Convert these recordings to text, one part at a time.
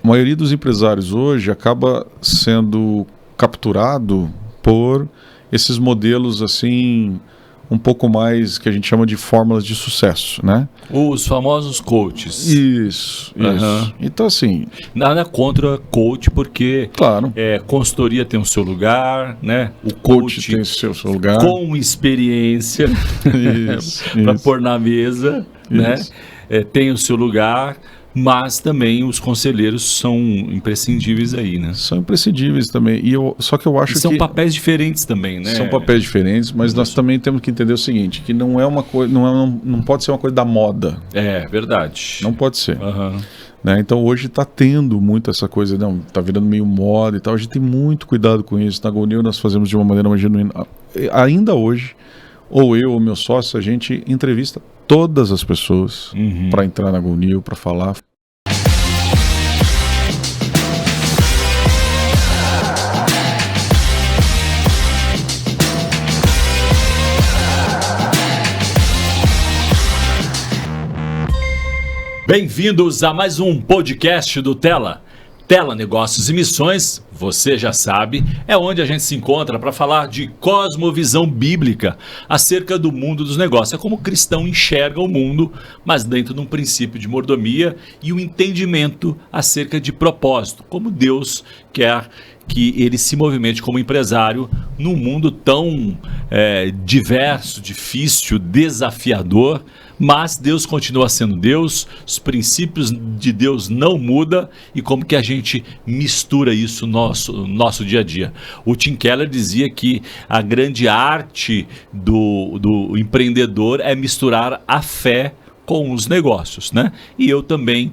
a maioria dos empresários hoje acaba sendo capturado por esses modelos assim, um pouco mais que a gente chama de fórmulas de sucesso, né? Os famosos coaches. Isso. Então, assim... Nada contra coach, porque claro. Consultoria tem o seu lugar, né? O coach tem o seu lugar. Com experiência, para pôr na mesa, né? Tem o seu lugar, mas também os conselheiros são imprescindíveis aí, né? São imprescindíveis também. Só que eu acho que... São papéis diferentes também, né? São papéis diferentes, mas nós também temos que entender o seguinte, que não é uma coisa, não pode ser uma coisa da moda. É, verdade. Não pode ser. Né? Então hoje está tendo muito essa coisa, não, está virando meio moda e tal. A gente tem muito cuidado com isso. Na GoNew nós fazemos de uma maneira mais genuína. Ainda hoje, ou eu ou meu sócio, a gente entrevista todas as pessoas para entrar na GoNew, para falar. Bem-vindos a mais um podcast do Tela. Tela Negócios e Missões, você já sabe, é onde a gente se encontra para falar de cosmovisão bíblica acerca do mundo dos negócios. É como o cristão enxerga o mundo, mas dentro de um princípio de mordomia e um entendimento acerca de propósito, como Deus quer que ele se movimente como empresário num mundo tão diverso, difícil, desafiador, mas Deus continua sendo Deus, os princípios de Deus não mudam e como que a gente mistura isso no nosso dia a dia. O Tim Keller dizia que a grande arte do empreendedor é misturar a fé com os negócios, né? E eu também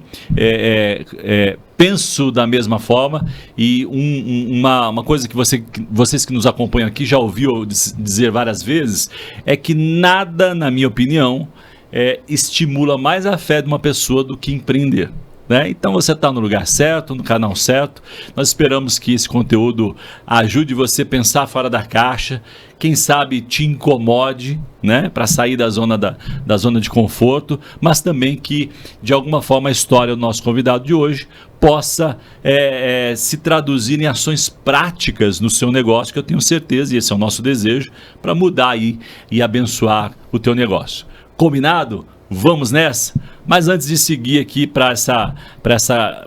penso da mesma forma e uma coisa que vocês que nos acompanham aqui já ouviu dizer várias vezes é que nada, na minha opinião, estimula mais a fé de uma pessoa do que empreender. Né? Então você está no lugar certo, no canal certo. Nós esperamos que esse conteúdo ajude você a pensar fora da caixa, quem sabe te incomode, né? Para sair da zona de conforto, mas também que de alguma forma a história do nosso convidado de hoje possa se traduzir em ações práticas no seu negócio, que eu tenho certeza, e esse é o nosso desejo, para mudar aí e abençoar o teu negócio. Combinado? Vamos nessa? Mas antes de seguir aqui para essa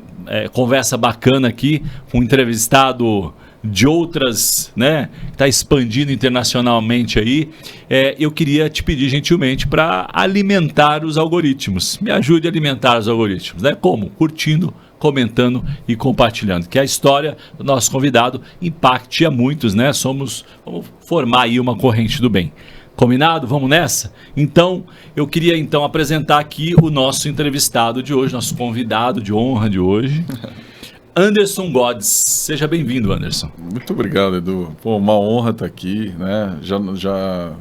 conversa bacana aqui, com um entrevistado de outras, né, que está expandindo internacionalmente aí, eu queria te pedir gentilmente para alimentar os algoritmos. Me ajude a alimentar os algoritmos, né? Como? Curtindo, comentando e compartilhando. Que a história do nosso convidado impacte a muitos, né? Vamos formar aí uma corrente do bem. Combinado? Vamos nessa? Então, eu queria apresentar aqui o nosso entrevistado de hoje, nosso convidado de honra de hoje, Anderson Godes. Seja bem-vindo, Anderson. Muito obrigado, Edu. Pô, uma honra estar aqui, né? Já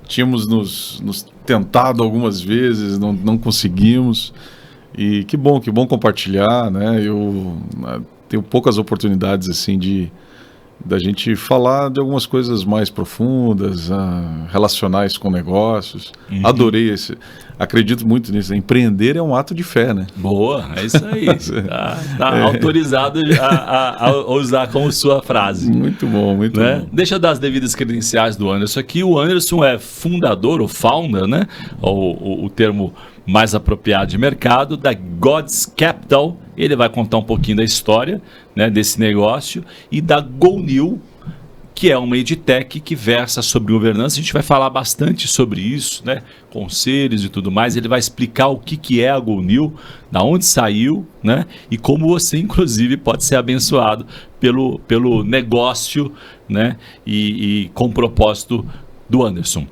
tínhamos nos tentado algumas vezes, não conseguimos. E que bom compartilhar, né? Eu tenho poucas oportunidades assim da gente falar de algumas coisas mais profundas, relacionais com negócios. Adorei acredito muito nisso. Empreender é um ato de fé, né? Boa, é isso aí. Tá autorizado a usar como sua frase. Muito bom, muito bom. Deixa eu dar as devidas credenciais do Anderson aqui. O Anderson é fundador, ou founder, né? O termo mais apropriado de mercado, da God's Capital. Ele vai contar um pouquinho da história, né, desse negócio, e da GoNew, que é uma edtech que versa sobre governança. A gente vai falar bastante sobre isso, né, conselhos e tudo mais. Ele vai explicar o que é a GoNew, da onde saiu, né, e como você, inclusive, pode ser abençoado pelo negócio, né, e com propósito do Anderson.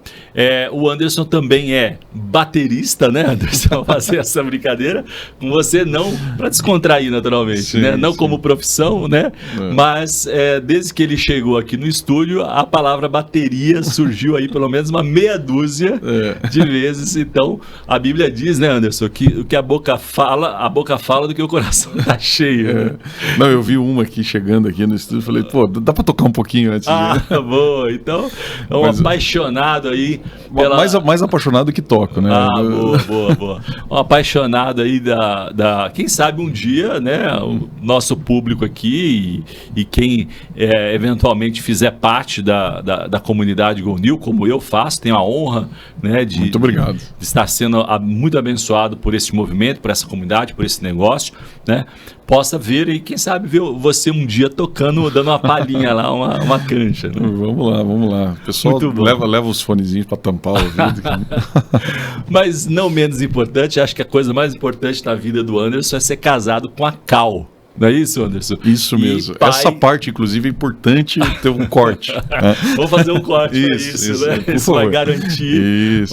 O Anderson também é baterista, né, Anderson? Vou fazer essa brincadeira com você, não para descontrair naturalmente, sim, né? Não sim. Como profissão, né? Mas desde que ele chegou aqui no estúdio, a palavra bateria surgiu aí pelo menos uma meia dúzia de vezes. Então, a Bíblia diz, né, Anderson, que o que a boca fala do que o coração está cheio. Né? Não, eu vi uma aqui chegando aqui no estúdio, falei, pô, dá para tocar um pouquinho antes? Boa. Então, é uma paixão apaixonado aí pela... mais apaixonado que toco, né? Boa. Um apaixonado aí quem sabe um dia, né, o nosso público aqui e quem eventualmente fizer parte da comunidade Go New, como eu faço, tenho a honra, né, Muito obrigado. de estar sendo muito abençoado por esse movimento, por essa comunidade, por esse negócio, né? Possa ver e quem sabe ver você um dia tocando, dando uma palhinha lá, uma cancha, né? Vamos lá. O pessoal leva os fonezinhos para tampar o ouvido. Mas não menos importante, acho que a coisa mais importante na vida do Anderson é ser casado com a Cal. Não é isso, Anderson? Isso mesmo. Essa parte, inclusive, é importante ter um corte. Vamos fazer um corte para isso, né? Isso vai garantir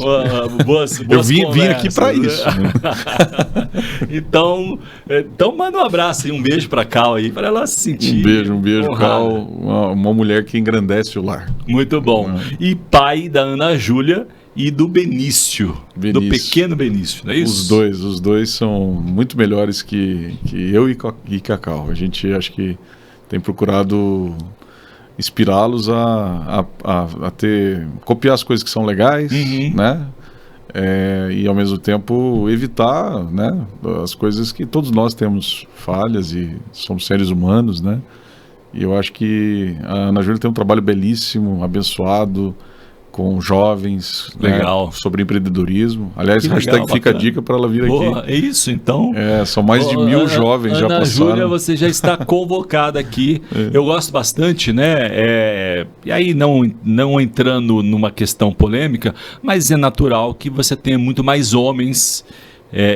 boas Eu vim aqui para isso. Né? Então manda um abraço e um beijo para a Cal aí, para ela se sentir. Um beijo, Cal. Uma mulher que engrandece o lar. Muito bom. E pai da Ana Júlia e do Benício, do pequeno Benício, não é isso? Os dois são muito melhores que eu e Cacau. A gente acho que tem procurado inspirá-los a copiar as coisas que são legais, né? E ao mesmo tempo evitar, né, as coisas que todos nós temos falhas e somos seres humanos, né? E eu acho que a Ana Júlia tem um trabalho belíssimo, abençoado, com jovens, legal, né, sobre empreendedorismo. Aliás, que hashtag legal, fica bacana. a dica para ela vir aqui. É isso, então. São mais de 1000 jovens já passaram. Ana Júlia, você já está convocada aqui. Eu gosto bastante, né? E aí, não entrando numa questão polêmica, mas é natural que você tenha muito mais homens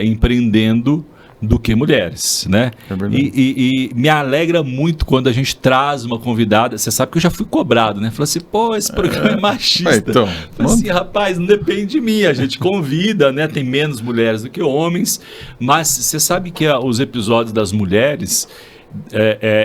empreendendo do que mulheres, né? É verdade. E me alegra muito quando a gente traz uma convidada. Você sabe que eu já fui cobrado, né? Falou assim, pô, esse programa é machista. Então, falei assim, rapaz, não depende de mim. A gente convida, né? Tem menos mulheres do que homens, mas você sabe que os episódios das mulheres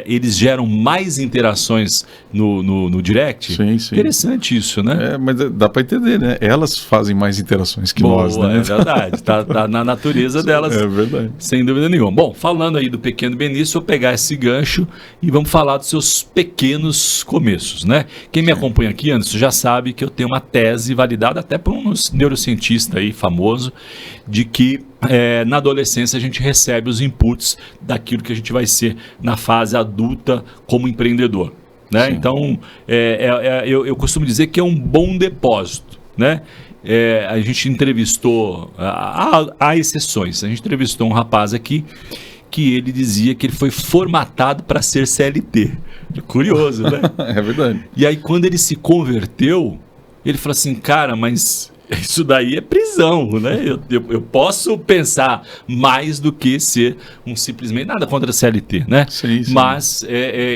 eles geram mais interações no direct? Sim. Interessante isso, né? Mas dá para entender, né? Elas fazem mais interações que nós, né? É verdade, tá na natureza delas. É verdade. Sem dúvida nenhuma. Bom, falando aí do pequeno Benício, vou pegar esse gancho e vamos falar dos seus pequenos começos, né? Quem me acompanha aqui, Anderson, já sabe que eu tenho uma tese validada até por um neurocientista aí famoso, de que na adolescência a gente recebe os inputs daquilo que a gente vai ser na fase adulta como empreendedor, né? Então, eu costumo dizer que é um bom depósito, né? A gente entrevistou, há exceções, a gente entrevistou um rapaz aqui que ele dizia que ele foi formatado para ser CLT. Curioso, né? É verdade. E aí quando ele se converteu, ele falou assim, cara, mas isso daí é prisão, né? Eu posso pensar mais do que ser simplesmente nada contra a CLT, né? Sim. Mas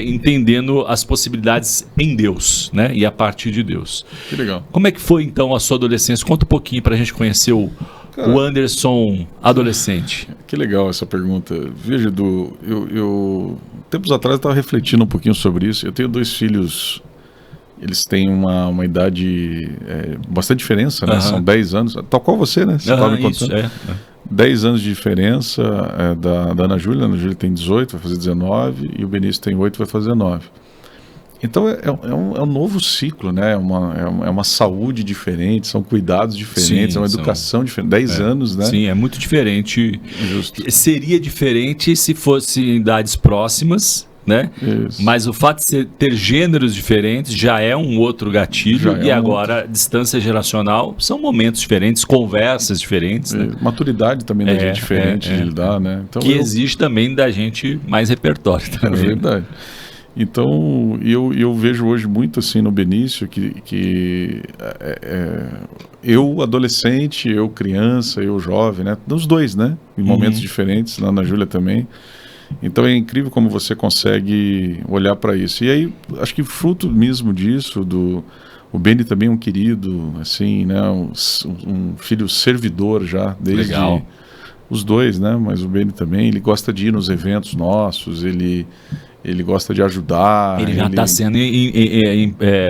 entendendo as possibilidades em Deus, né? E a partir de Deus. Que legal. Como é que foi então a sua adolescência? Conta um pouquinho para a gente conhecer o Anderson adolescente. Que legal essa pergunta. Veja, Edu, eu tempos atrás estava refletindo um pouquinho sobre isso. Eu tenho 2 filhos. Eles têm uma idade, bastante diferença, né? São 10 anos, tal qual você, né? Você estava me contando. 10 anos de diferença da Ana Júlia. A Ana Júlia tem 18, vai fazer 19, e o Benício tem 8, vai fazer 9. Então é um novo ciclo, né? É uma saúde diferente, são cuidados diferentes, é uma educação diferente. 10 anos, né? Sim, é muito diferente. Justo. Seria diferente se fosse em idades próximas, né? Isso. Mas o fato de ter gêneros diferentes já é um outro gatilho, e agora distância geracional são momentos diferentes, conversas diferentes, né? Maturidade também da gente diferente de lidar, né? Então, que exige também da gente mais repertório também. É verdade. Então, eu vejo hoje muito assim no Benício que eu adolescente, eu criança, eu jovem, né? Nos dois, né? Em momentos diferentes, na Ana Júlia também. Então é incrível como você consegue olhar para isso. E aí, acho que fruto mesmo disso, o Beni também é um querido, assim, né? Um filho servidor já, desde... Legal. Os dois, né? Mas o Beni também, ele gosta de ir nos eventos nossos, ele gosta de ajudar. Ele já está sendo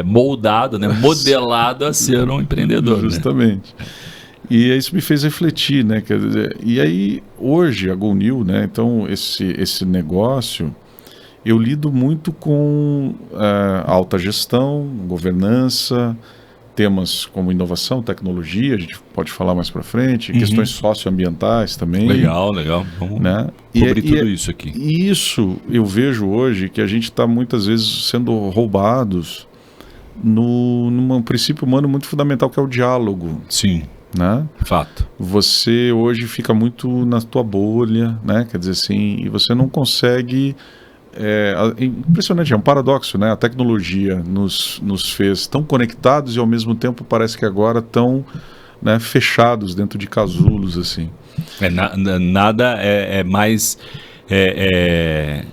moldado, né? Modelado a ser um empreendedor. Justamente. Né? E isso me fez refletir, né? Quer dizer, e aí, hoje, a Go New, né? Então, esse negócio, eu lido muito com alta gestão, governança, temas como inovação, tecnologia, a gente pode falar mais para frente, questões socioambientais também. Legal. Vamos cobrir tudo isso aqui. E isso eu vejo hoje que a gente está muitas vezes sendo roubados num princípio humano muito fundamental, que é o diálogo. Sim. Né? Fato. Você hoje fica muito na tua bolha, né? Quer dizer assim, e você não consegue... impressionante, é um paradoxo, né? A tecnologia nos fez tão conectados e ao mesmo tempo parece que agora tão, né, fechados dentro de casulos, assim. Nada é mais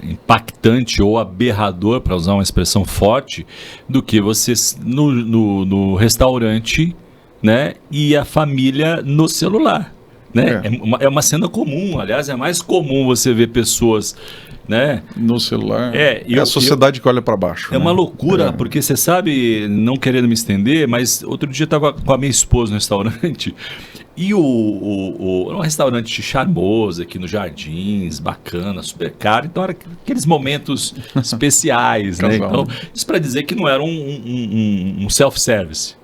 impactante ou aberrador, para usar uma expressão forte, do que você no restaurante, né, e a família no celular. Né? É uma cena comum, aliás, é mais comum você ver pessoas, né, no celular. A sociedade que olha para baixo. É, né? Uma loucura, porque você sabe, não querendo me estender, mas outro dia eu estava com a minha esposa no restaurante e era um restaurante charmoso aqui nos Jardins, bacana, super caro, então era aqueles momentos especiais, né? Então, isso para dizer que não era um self-service.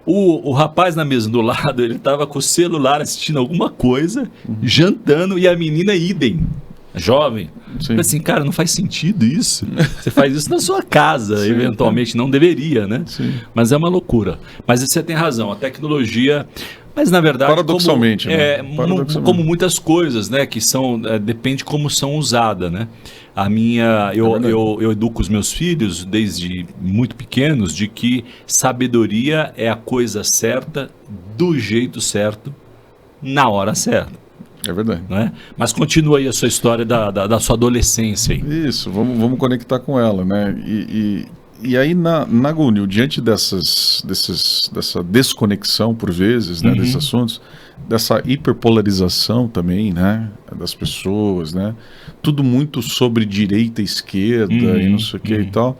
O rapaz na mesa do lado, ele estava com o celular assistindo alguma coisa, jantando, e a menina idem, jovem. Falei assim, cara, não faz sentido isso. Você faz isso na sua casa, eventualmente, não deveria, né? Sim. Mas é uma loucura. Mas você tem razão, a tecnologia... Mas, na verdade, paradoxalmente, como muitas coisas, né, que são, depende como são usadas, né? Eu educo os meus filhos desde muito pequenos de que sabedoria é a coisa certa, do jeito certo, na hora certa. É verdade. Não é? Mas continua aí a sua história da sua adolescência. Aí. Isso, vamos conectar com ela, né? E aí na GoNew, diante dessa desconexão por vezes, né, desses assuntos, dessa hiperpolarização também, né, das pessoas, né, tudo muito sobre direita e esquerda e não sei o que e tal,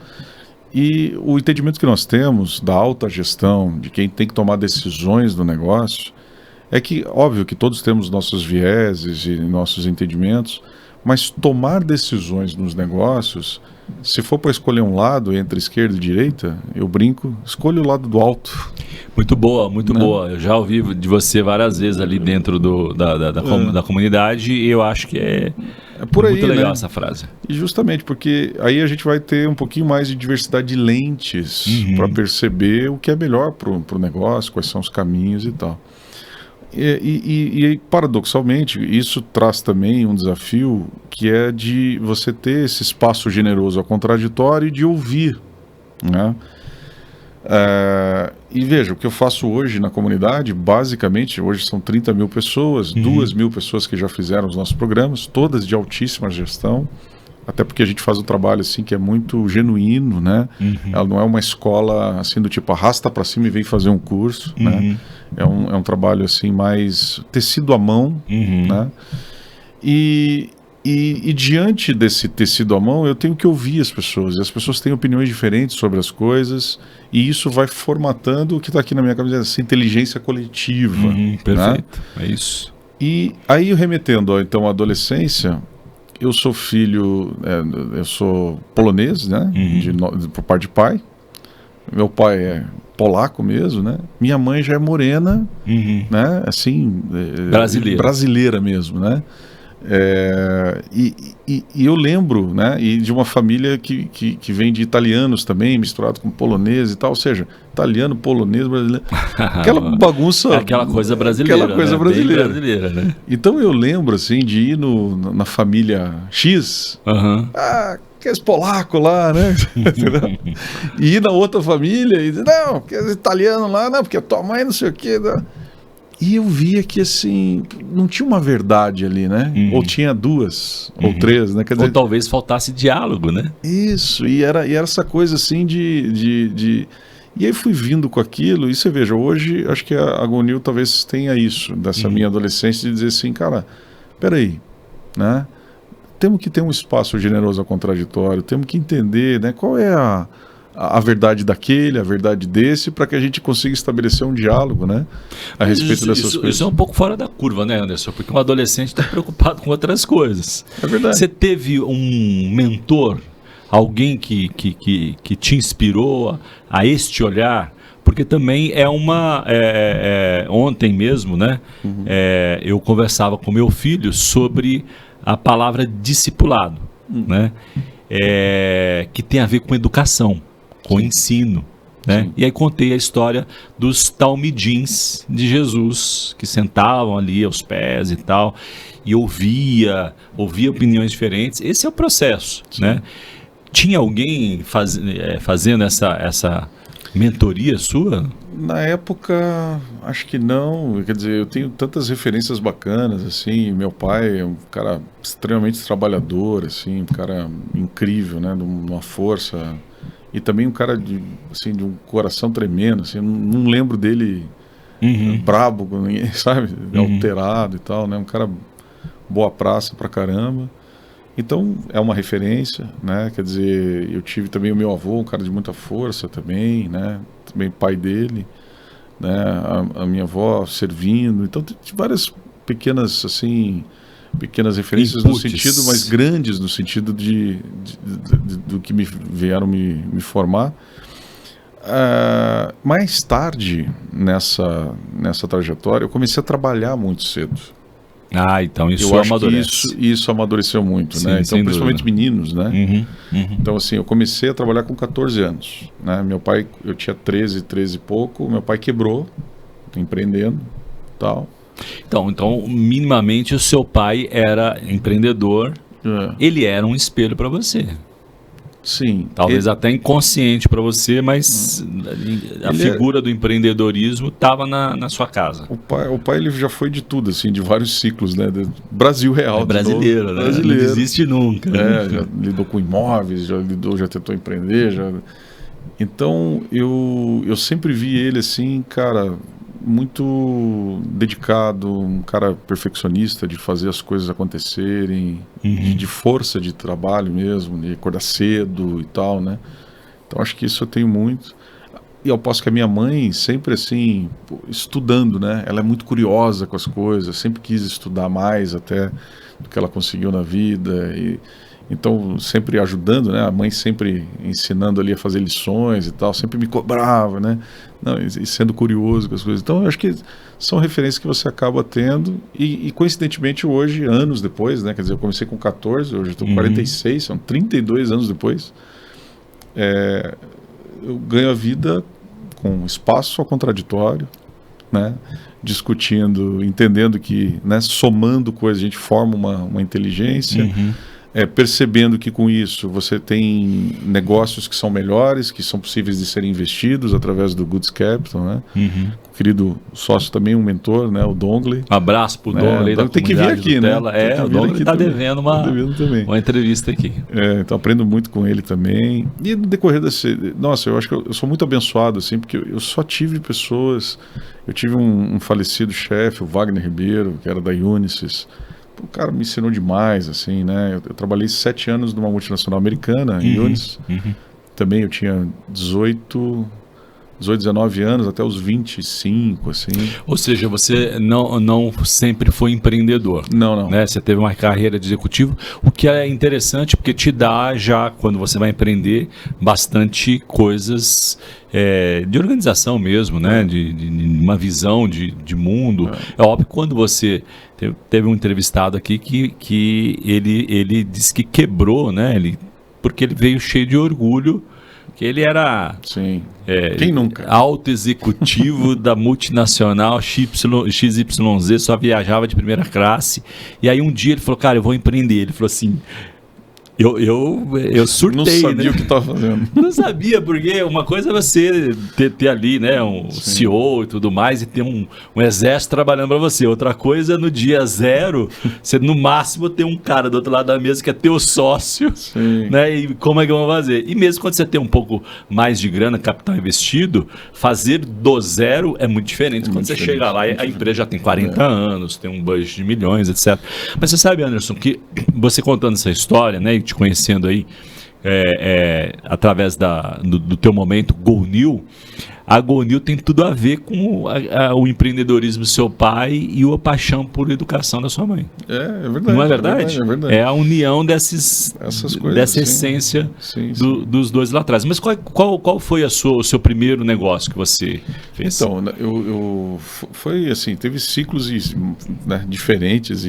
e o entendimento que nós temos da alta gestão, de quem tem que tomar decisões do negócio, é que, óbvio que todos temos nossos vieses e nossos entendimentos, mas tomar decisões nos negócios, se for para escolher um lado entre esquerda e direita, eu brinco, escolha o lado do alto. Muito boa, muito boa. Eu já ouvi de você várias vezes ali dentro da comunidade e eu acho que é por aí, muito legal, né? Essa frase. E justamente porque aí a gente vai ter um pouquinho mais de diversidade de lentes para perceber o que é melhor para o negócio, quais são os caminhos e tal. E paradoxalmente, isso traz também um desafio que é de você ter esse espaço generoso ao contraditório e de ouvir, né? E veja, o que eu faço hoje na comunidade, basicamente, hoje são 30 mil pessoas, 2 mil pessoas que já fizeram os nossos programas, todas de altíssima gestão, até porque a gente faz um trabalho assim que é muito genuíno, né? Ela não é uma escola assim do tipo arrasta para cima e vem fazer um curso, né? É um trabalho assim mais tecido à mão, né? E diante desse tecido à mão eu tenho que ouvir as pessoas, e as pessoas têm opiniões diferentes sobre as coisas, e isso vai formatando o que está aqui na minha cabeça, essa inteligência coletiva. Perfeito, né? É isso. E aí, remetendo então à adolescência, eu sou filho, eu sou polonês, né? Por parte de pai. Meu pai é polaco mesmo, né? Minha mãe já é morena, né? Assim, brasileira mesmo, né? E eu lembro, né? E de uma família que vem de italianos também, misturado com polonês e tal, ou seja, italiano, polonês, brasileiro. Aquela bagunça. Aquela coisa brasileira. Aquela coisa, né? Brasileira. Bem brasileira, né? Então eu lembro, assim, de ir na família X. Aqueles polacos lá, né? E ir na outra família e dizer, não, aqueles italianos lá, não, porque tua mãe não sei o quê. Não. E eu via que, assim, não tinha uma verdade ali, né? Ou tinha duas, ou três, né? Quer dizer, ou talvez faltasse diálogo, né? Isso, e era essa coisa, assim, E aí fui vindo com aquilo, e você veja, hoje, acho que a GoNew talvez tenha isso, dessa minha adolescência, de dizer assim, cara, peraí, né? Temos que ter um espaço generoso ao contraditório, temos que entender, né, qual é a verdade daquele, a verdade desse, para que a gente consiga estabelecer um diálogo, né, a respeito dessas coisas. Isso é um pouco fora da curva, né, Anderson? Porque um adolescente está preocupado com outras coisas. É verdade. Você teve um mentor, alguém que te inspirou a este olhar? porque também é ontem mesmo, né? Eu conversava com meu filho sobre a palavra discipulado, né? Que tem a ver com educação, com ensino. Né? E aí contei a história dos talmidins de Jesus, que sentavam ali aos pés e tal, e ouvia opiniões diferentes. Esse é o processo, né? Tinha alguém fazendo essa mentoria sua? Na época, acho que não. Quer dizer, eu tenho tantas referências bacanas, assim. Meu pai é um cara extremamente trabalhador, assim, um cara incrível, né? De uma força... E também um cara de um coração tremendo, assim, não lembro dele brabo com ninguém, sabe? Alterado e tal, né? Um cara boa praça pra caramba. Então, é uma referência, né? Quer dizer, eu tive também o meu avô, um cara de muita força também, né? Também pai dele, né? A minha avó servindo. Então, tem várias pequenas, assim... pequenas referências no sentido, mas grandes no sentido do que me vieram me formar. Mais tarde, nessa trajetória, eu comecei a trabalhar muito cedo. Então isso eu acho amadurece. que isso amadureceu muito, Sim, né? Então, principalmente dúvida. Meninos, né? Então, assim, eu comecei a trabalhar com 14 anos, né? Meu pai, eu tinha 13 e pouco, meu pai quebrou, empreendendo, tal. Então, minimamente o seu pai era empreendedor, ele era um espelho para você. Sim. Talvez até inconsciente para você, mas a figura do empreendedorismo estava na sua casa. O pai ele já foi de tudo, assim, de vários ciclos, né? Brasil real. É brasileiro, né? Brasileiro. Não desiste nunca. Já lidou com imóveis, já tentou empreender, Então, eu sempre vi ele, assim, cara... muito dedicado, um cara perfeccionista de fazer as coisas acontecerem, de força de trabalho mesmo, de acordar cedo e tal, né? Então acho que isso eu tenho muito. E ao passo que a minha mãe sempre assim, estudando, né? Ela é muito curiosa com as coisas, sempre quis estudar mais até do que ela conseguiu na vida então, sempre ajudando, né? A mãe sempre ensinando ali a fazer lições e tal, sempre me cobrava, né? Não, e sendo curioso com as coisas. Então, eu acho que são referências que você acaba tendo e coincidentemente, hoje, anos depois, né? Quer dizer, eu comecei com 14, hoje estou com 46, são 32 anos depois. Eu ganho a vida com espaço ao contraditório, né? Discutindo, entendendo que, né? Somando coisas, a gente forma uma inteligência. Percebendo que com isso você tem negócios que são melhores, que são possíveis de serem investidos através do Goods Capital, né? O querido sócio também, um mentor, né? O Dongley. Abraço pro Dongley da tem que vir aqui, né? O Dongley está devendo uma entrevista aqui. Então aprendo muito com ele também. E no decorrer nossa, eu acho que eu sou muito abençoado, assim, porque eu só tive pessoas... Eu tive um falecido chefe, o Wagner Ribeiro, que era da Unisys. O cara me ensinou demais, assim, né? Eu trabalhei 7 anos numa multinacional americana, em Unisys. Também eu tinha 18, 19 anos, até os 25, assim. Ou seja, você não sempre foi empreendedor. Não. Né? Você teve uma carreira de executivo, o que é interessante porque te dá já, quando você vai empreender, bastante coisas de organização mesmo, né? De uma visão de mundo. É óbvio que quando você... Teve um entrevistado aqui que ele disse que quebrou, né? Porque ele veio cheio de orgulho, que ele era quem nunca? Alto executivo da multinacional XYZ, só viajava de primeira classe. E aí um dia ele falou, cara, eu vou empreender. Ele falou assim... Eu surtei, não sabia, né? O que estava fazendo. Não sabia, porque uma coisa é você ter ali, né, um CEO e tudo mais, e ter um exército trabalhando para você. Outra coisa, no dia zero, você no máximo ter um cara do outro lado da mesa que é teu sócio, né? E como é que vão fazer? E mesmo quando você tem um pouco mais de grana, capital investido, fazer do zero é muito diferente. Quando você chega lá, a empresa já tem 40 anos, tem um budget de milhões, etc. Mas você sabe, Anderson, que você contando essa história, né, te conhecendo aí através do teu momento Go New, a Gonil tem tudo a ver com o empreendedorismo do seu pai e a paixão por educação da sua mãe. É verdade. Não é verdade? É verdade. É a união essas coisas, dessa essência dos dois lá atrás. Mas qual foi o seu primeiro negócio que você fez? Então, foi assim, teve ciclos né, diferentes.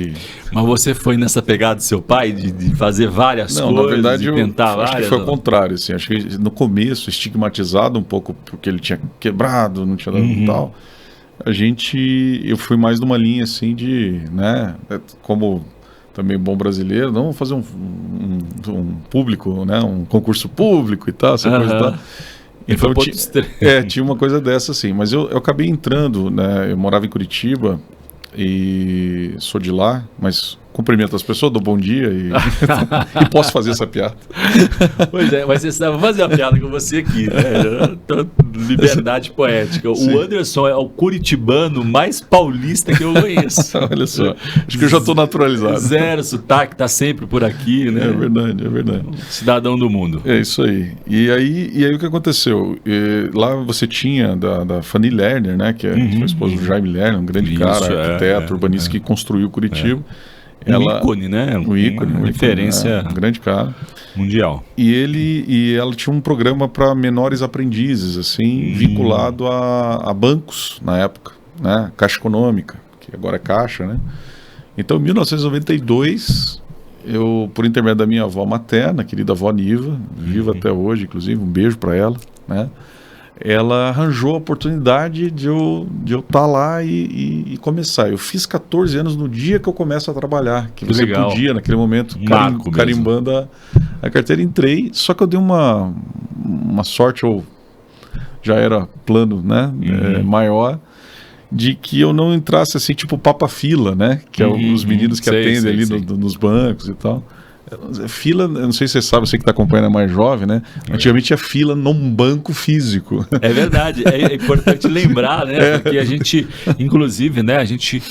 Mas você foi nessa pegada do seu pai, de fazer várias coisas, na verdade, de tentar várias? Acho que foi ao contrário. Assim, acho que no começo, estigmatizado um pouco, porque ele tinha quebrado, não tinha dado tal. Eu fui mais numa linha assim de, né, como também bom brasileiro, não fazer um público, né, um concurso público e tal, essa coisa e tal. Então tinha uma coisa dessa assim, mas eu acabei entrando, né, eu morava em Curitiba e sou de lá, mas cumprimento as pessoas, dou bom dia e posso fazer essa piada. Pois é, mas você sabe fazer a piada com você aqui, né? Liberdade poética. Sim. O Anderson é o curitibano mais paulista que eu conheço. Olha só, acho que eu já estou naturalizado. Zero sotaque, tá sempre por aqui, né? É verdade, é verdade. Cidadão do mundo. É isso aí. E aí o que aconteceu? Lá você tinha da Fanny Lerner, né? Que é sua esposa do Jaime Lerner, um grande cara, arquiteto, urbanista que construiu Curitiba. Um ícone, né? Um ícone, uma referência, um grande cara mundial. E ela tinha um programa para menores aprendizes, assim, vinculado a bancos na época, né? Caixa Econômica, que agora é Caixa, né? Então, em 1992, eu, por intermédio da minha avó materna, querida avó Niva, viva até hoje, inclusive, um beijo para ela, né? Ela arranjou a oportunidade de eu estar lá e começar. Eu fiz 14 anos no dia que eu começo a trabalhar, que você podia, naquele momento, carimbando a carteira. Entrei, só que eu dei uma sorte, ou já era plano, né, maior, de que eu não entrasse assim, tipo papa-fila, né, que é os meninos que atendem ali nos bancos e tal. Fila, eu não sei se você sabe, você que está acompanhando é mais jovem, né? Antigamente tinha fila num banco físico. É verdade, é importante lembrar, né? Porque a gente, inclusive, né? A gente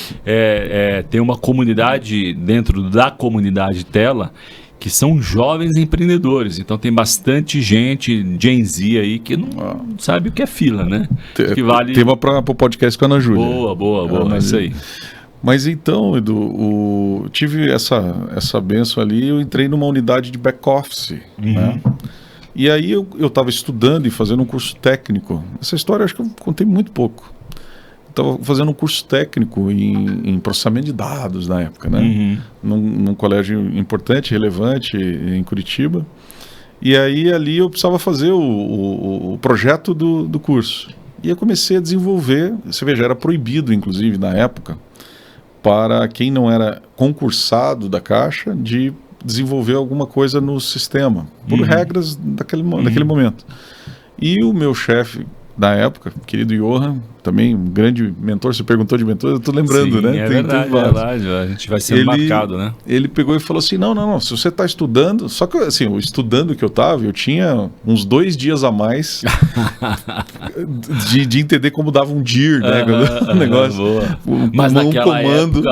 tem uma comunidade dentro da comunidade Tela que são jovens empreendedores. Então tem bastante gente, Gen Z aí, que não sabe o que é fila, né? Que vale... Tema para o podcast com a Ana Júlia. Boa, é isso aí. Mas então, Edu, tive essa benção ali, eu entrei numa unidade de back-office, né? E aí eu estava estudando e fazendo um curso técnico. Essa história eu acho que eu contei muito pouco. Estava fazendo um curso técnico em processamento de dados na época, né? Num colégio importante, relevante, em Curitiba. E aí ali eu precisava fazer o projeto do curso. E eu comecei a desenvolver, você veja, era proibido, inclusive, na época, para quem não era concursado da Caixa, de desenvolver alguma coisa no sistema, por regras daquele momento. E o meu chefe da época, querido Johan, também um grande mentor, você perguntou de mentor, eu estou lembrando, né? É verdade, a gente vai sendo marcado, né? Ele pegou e falou assim, não, se você está estudando, só que assim, o estudando que eu estava, eu tinha uns 2 dias a mais de entender como dava um DIR, né? O negócio. Mas naquela época,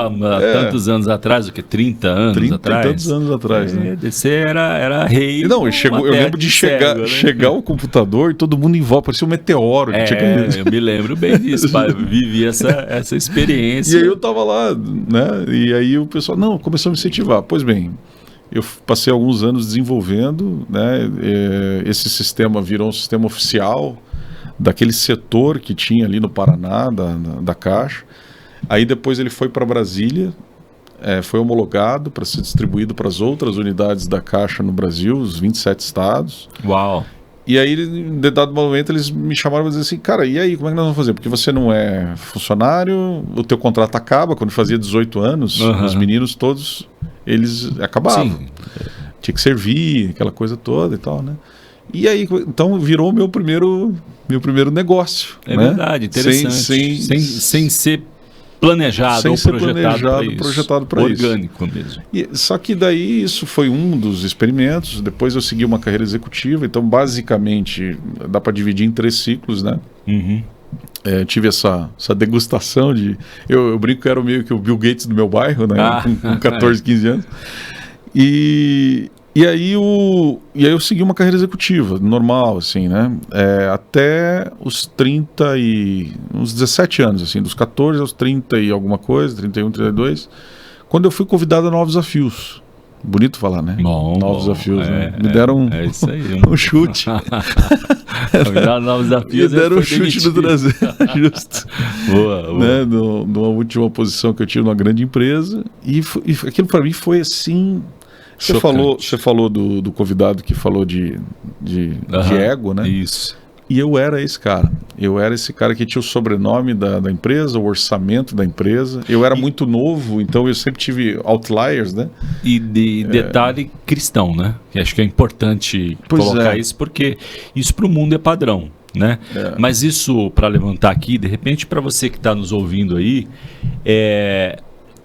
tantos anos atrás, o que? 30 anos atrás? 30 e tantos anos atrás, né? Você era rei. Não, eu lembro de chegar o computador e todo mundo em volta, parecia um meteoro que tinha caído. Eu me lembro bem disso, eu vivi essa experiência. E aí eu tava lá, né? E aí o pessoal, começou a me incentivar. Pois bem, eu passei alguns anos desenvolvendo, né? Esse sistema virou um sistema oficial daquele setor que tinha ali no Paraná, da Caixa. Aí depois ele foi para Brasília, foi homologado para ser distribuído para as outras unidades da Caixa no Brasil, os 27 estados. Uau! E aí, em dado momento, eles me chamaram para dizer assim, cara, e aí, como é que nós vamos fazer? Porque você não é funcionário, o teu contrato acaba, quando fazia 18 anos, os meninos todos, eles acabavam. Sim. Tinha que servir, aquela coisa toda e tal, né? E aí, então, virou o meu primeiro negócio. É, né? Verdade, interessante. Sem ser planejado ou projetado para isso. Orgânico mesmo. Só que daí isso foi um dos experimentos. Depois eu segui uma carreira executiva. Então, basicamente, dá para dividir em 3 ciclos, né? Tive essa degustação de... Eu brinco que era meio que o Bill Gates do meu bairro, né? Com 14, 15 anos. E E aí eu segui uma carreira executiva, normal, assim, né? Até os uns 17 anos, assim, dos 14 aos 30 e alguma coisa, 31, 32, quando eu fui convidado a novos desafios. Bonito falar, né? Novos desafios, né? Me deram isso aí, um chute. Me deram novos desafios. Me deram um chute no traseiro, justo. Boa. Né? Numa última posição que eu tive numa grande empresa. E aquilo para mim foi assim... Você falou do convidado que falou de ego, né? Isso. E eu era esse cara. Eu era esse cara que tinha o sobrenome da empresa, o orçamento da empresa. Eu era muito novo, então eu sempre tive outliers, né? E detalhe cristão, né? Que acho que é importante colocar isso, porque isso para o mundo é padrão, né? Mas isso, para levantar aqui, de repente, para você que está nos ouvindo aí,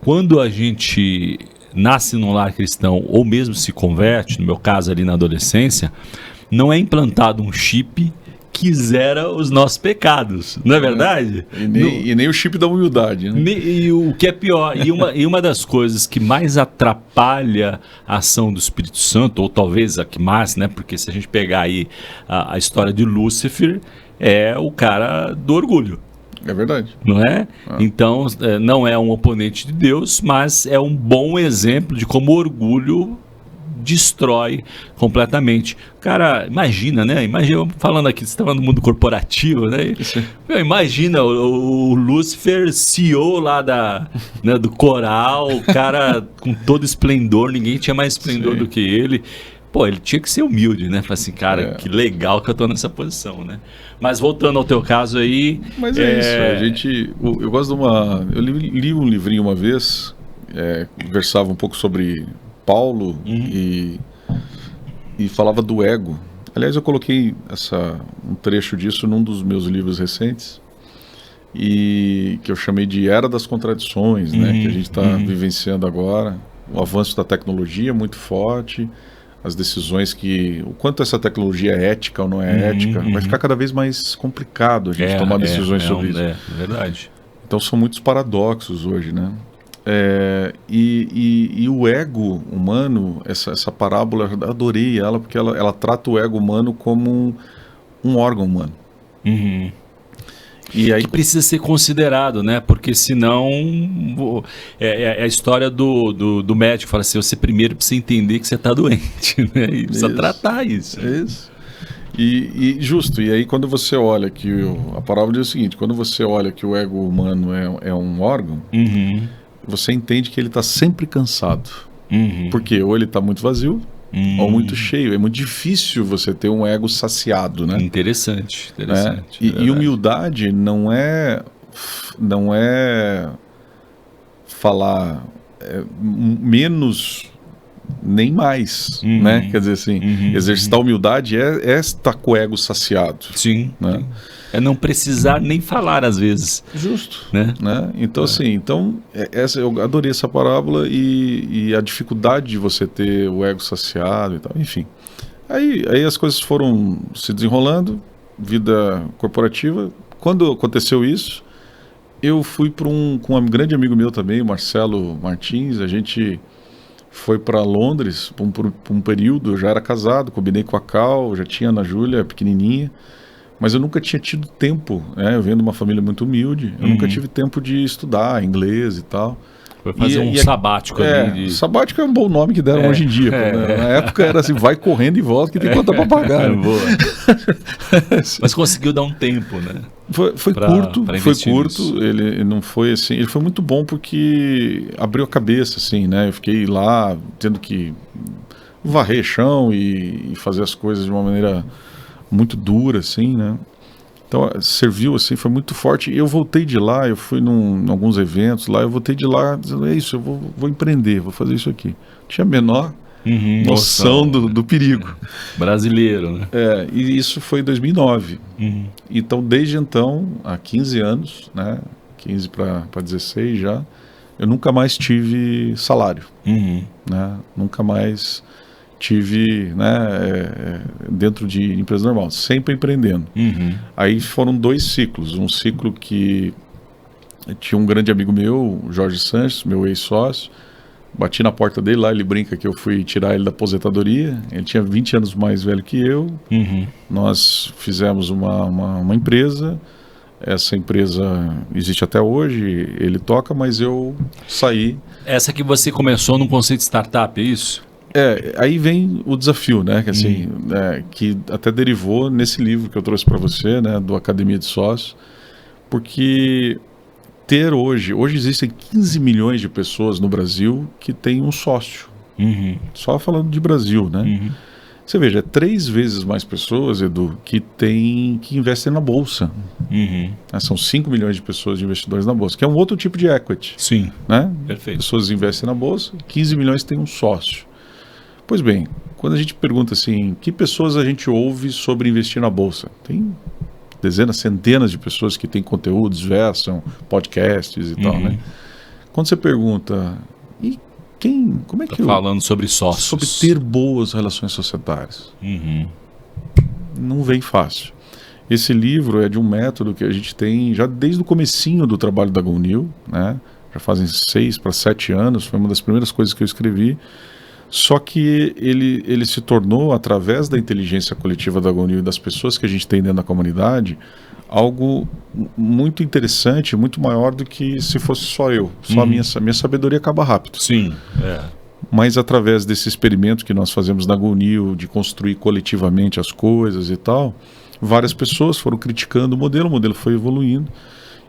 quando a gente nasce num lar cristão ou mesmo se converte, no meu caso ali na adolescência, não é implantado um chip que zera os nossos pecados, não é verdade? E nem o chip da humildade, né? E o que é pior, e uma das coisas que mais atrapalha a ação do Espírito Santo, ou talvez a que mais, né? Porque se a gente pegar aí a história de Lúcifer, é o cara do orgulho. É verdade. Não é? Então, não é um oponente de Deus, mas é um bom exemplo de como o orgulho destrói completamente. Cara, imagina, né? Imagina, falando aqui, você estava no mundo corporativo, né? Imagina o Lúcifer, CEO lá do coral, o cara com todo esplendor, ninguém tinha mais esplendor do que ele. Pô, ele tinha que ser humilde, né? Falar assim, cara, que legal que eu tô nessa posição, né? Mas voltando ao teu caso aí... Mas isso, eu gosto de eu li um livrinho uma vez, conversava um pouco sobre Paulo e falava do ego. Aliás, eu coloquei um trecho disso num dos meus livros recentes, e que eu chamei de Era das Contradições, né? Que a gente está vivenciando agora, o avanço da tecnologia muito forte, as decisões o quanto essa tecnologia é ética ou não é ética, vai ficar cada vez mais complicado a gente tomar decisões sobre isso. É verdade. Então são muitos paradoxos hoje, né? E o ego humano, essa parábola, eu adorei ela, porque ela trata o ego humano como um órgão humano. E aí, que precisa ser considerado, né? Porque senão é a história do médico, fala assim, você primeiro precisa entender que você está doente, né? E precisa tratar isso. Isso. E justo, e aí quando você olha que a parábola diz o seguinte, quando você olha que o ego humano é um órgão, você entende que ele está sempre cansado. Porque ou ele está muito vazio, ou muito cheio. É muito difícil você ter um ego saciado, né? Interessante. Né? E humildade não é falar menos nem mais, né? Quer dizer assim, exercitar a humildade é estar com o ego saciado. Sim. Né? É não precisar nem falar às vezes. Justo. Né? Então, assim, eu adorei essa parábola e a dificuldade de você ter o ego saciado e tal, enfim. Aí as coisas foram se desenrolando, vida corporativa. Quando aconteceu isso, eu fui com um grande amigo meu também, o Marcelo Martins, a gente foi para Londres por um período, eu já era casado, combinei com a Cal, já tinha a Ana Júlia, pequenininha, mas eu nunca tinha tido tempo, eu venho de uma família muito humilde, eu nunca tive tempo de estudar inglês e tal. Foi fazer um sabático ali. Sabático é um bom nome que deram hoje em dia. Né? Na época era assim, vai correndo e volta que tem conta para pagar. Boa. Mas conseguiu dar um tempo, né? Foi curto, ele não foi assim, ele foi muito bom porque abriu a cabeça, assim, né? Eu fiquei lá tendo que varrer chão e fazer as coisas de uma maneira muito dura, assim, né? Então serviu, assim, foi muito forte. E eu voltei de lá, eu fui em alguns eventos lá, eu voltei de lá dizendo, é isso, eu vou empreender, vou fazer isso aqui. Tinha a menor noção do perigo. Brasileiro, né? E isso foi em 2009. Então, desde então, há 15 anos, né? 15 para 16 já, eu nunca mais tive salário. Né? Nunca mais tive, né, dentro de empresa normal, sempre empreendendo. Aí foram 2 ciclos. Um ciclo que tinha um grande amigo meu, Jorge Sanches, meu ex-sócio, Bati na porta dele lá, ele brinca que eu fui tirar ele da aposentadoria. Ele tinha 20 anos mais velho que eu. Nós fizemos uma empresa. Essa empresa existe até hoje, ele toca, mas eu saí. Essa que você começou num conceito de startup, é isso? Aí vem o desafio, né? Que, assim, que até derivou nesse livro que eu trouxe para você, né? Do Academia de Sócios. Porque hoje existem 15 milhões de pessoas no Brasil que têm um sócio. Só falando de Brasil, né? Você veja, 3 vezes mais pessoas, Edu, que investem na Bolsa. São 5 milhões de pessoas de investidores na Bolsa, que é um outro tipo de equity. Sim, né? perfeito. Pessoas investem na Bolsa, 15 milhões têm um sócio. Pois bem, quando a gente pergunta assim, que pessoas a gente ouve sobre investir na Bolsa? Tem dezenas, centenas de pessoas que têm conteúdos, versam, podcasts e tal, né? Quando você pergunta, como é que falando sobre sócios, sobre ter boas relações societárias, não vem fácil. Esse livro é de um método que a gente tem já desde o comecinho do trabalho da GoNew, né? Já fazem 6 para 7 anos, foi uma das primeiras coisas que eu escrevi. Só que ele se tornou, através da inteligência coletiva da GoNew e das pessoas que a gente tem dentro da comunidade, algo muito interessante, muito maior do que se fosse só eu. Só a minha sabedoria acaba rápido. Sim, Mas através desse experimento que nós fazemos na GoNew, de construir coletivamente as coisas e tal, várias pessoas foram criticando o modelo foi evoluindo.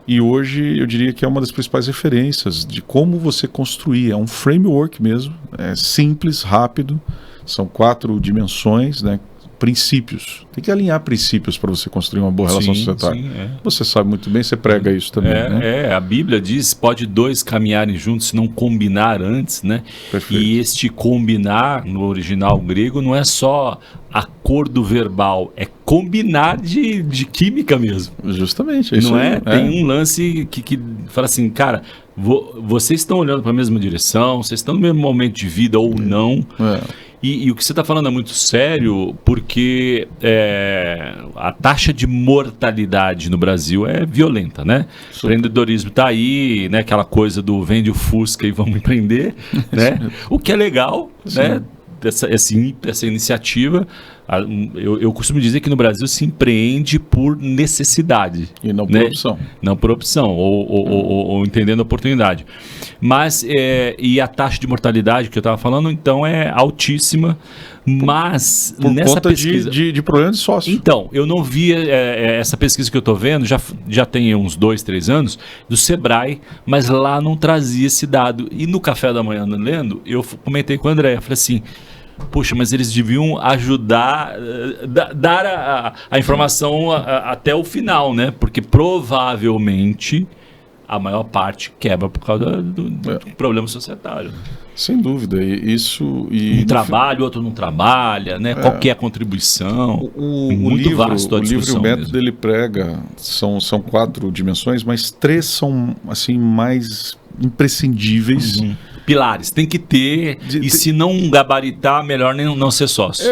E hoje eu diria que é uma das principais referências de como você construir. É um framework mesmo, é simples, rápido, são 4 dimensões, né? Princípios. Tem que alinhar princípios para você construir uma boa relação societária. Você sabe muito bem, você prega isso também, né? A Bíblia diz, pode 2 caminharem juntos se não combinar antes, né? Perfeito. E este combinar, no original grego, não é só acordo verbal, é combinar de química mesmo. Justamente, é isso. Não é? Tem um lance que fala assim, cara, vocês estão olhando para a mesma direção, vocês estão no mesmo momento de vida ou não. E o que você está falando é muito sério, porque a taxa de mortalidade no Brasil é violenta, né? O empreendedorismo está aí, né? Aquela coisa do vende o Fusca e vamos empreender, né? O que é legal, né? Essa iniciativa, eu costumo dizer que no Brasil se empreende por necessidade. E não por opção. Não por opção, ou entendendo a oportunidade. Mas, e a taxa de mortalidade que eu estava falando, então, é altíssima, mas por nessa conta pesquisa... de problemas de sócio. Então, eu não vi essa pesquisa que eu estou vendo, já tem uns 2, 3 anos, do Sebrae, mas lá não trazia esse dado. E no café da manhã, lendo, eu comentei com o André, eu falei assim, poxa, mas eles deviam ajudar, dar a informação até o final, né? Porque provavelmente a maior parte quebra por causa do problema societário. Sem dúvida. Um trabalha, o outro não trabalha, né? Qual que é a contribuição? Muito vasto a discussão. O livro, o método, ele prega, são 4 dimensões, mas 3 são assim, mais imprescindíveis. Pilares, tem que ter, se não gabaritar, melhor nem não ser sócio.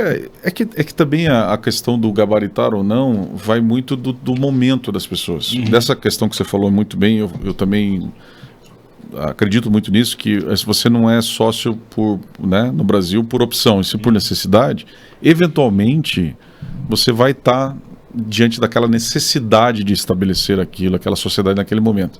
É que também a questão do gabaritar ou não vai muito do momento das pessoas. Dessa questão que você falou muito bem, eu também acredito muito nisso, que se você não é sócio no Brasil por opção, e se por necessidade, eventualmente você vai estar diante daquela necessidade de estabelecer aquela sociedade naquele momento.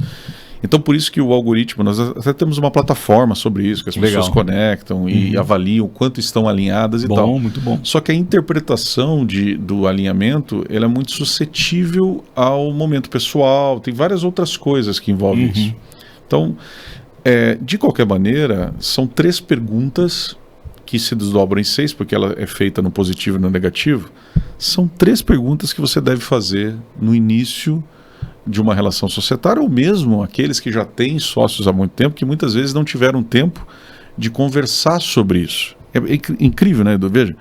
Então, por isso que o algoritmo, nós até temos uma plataforma sobre isso, que as pessoas conectam e avaliam o quanto estão alinhadas e tal. Muito bom. Só que a interpretação do alinhamento, ela é muito suscetível ao momento pessoal, tem várias outras coisas que envolvem isso. Então, de qualquer maneira, são 3 perguntas que se desdobram em 6, porque ela é feita no positivo e no negativo. São 3 perguntas que você deve fazer no início de uma relação societária, ou mesmo aqueles que já têm sócios há muito tempo, que muitas vezes não tiveram tempo de conversar sobre isso. É incrível, né, Edu? Veja,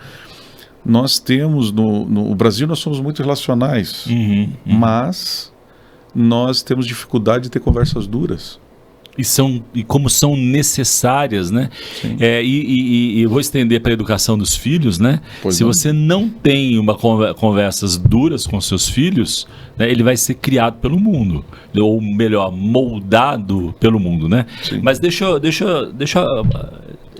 nós temos no Brasil, nós somos muito relacionais, mas nós temos dificuldade de ter conversas duras. E como são necessárias, né? E eu vou estender para a educação dos filhos, né? Se você não tem conversas duras com seus filhos, né, ele vai ser criado pelo mundo, ou melhor, moldado pelo mundo, né? Mas deixa eu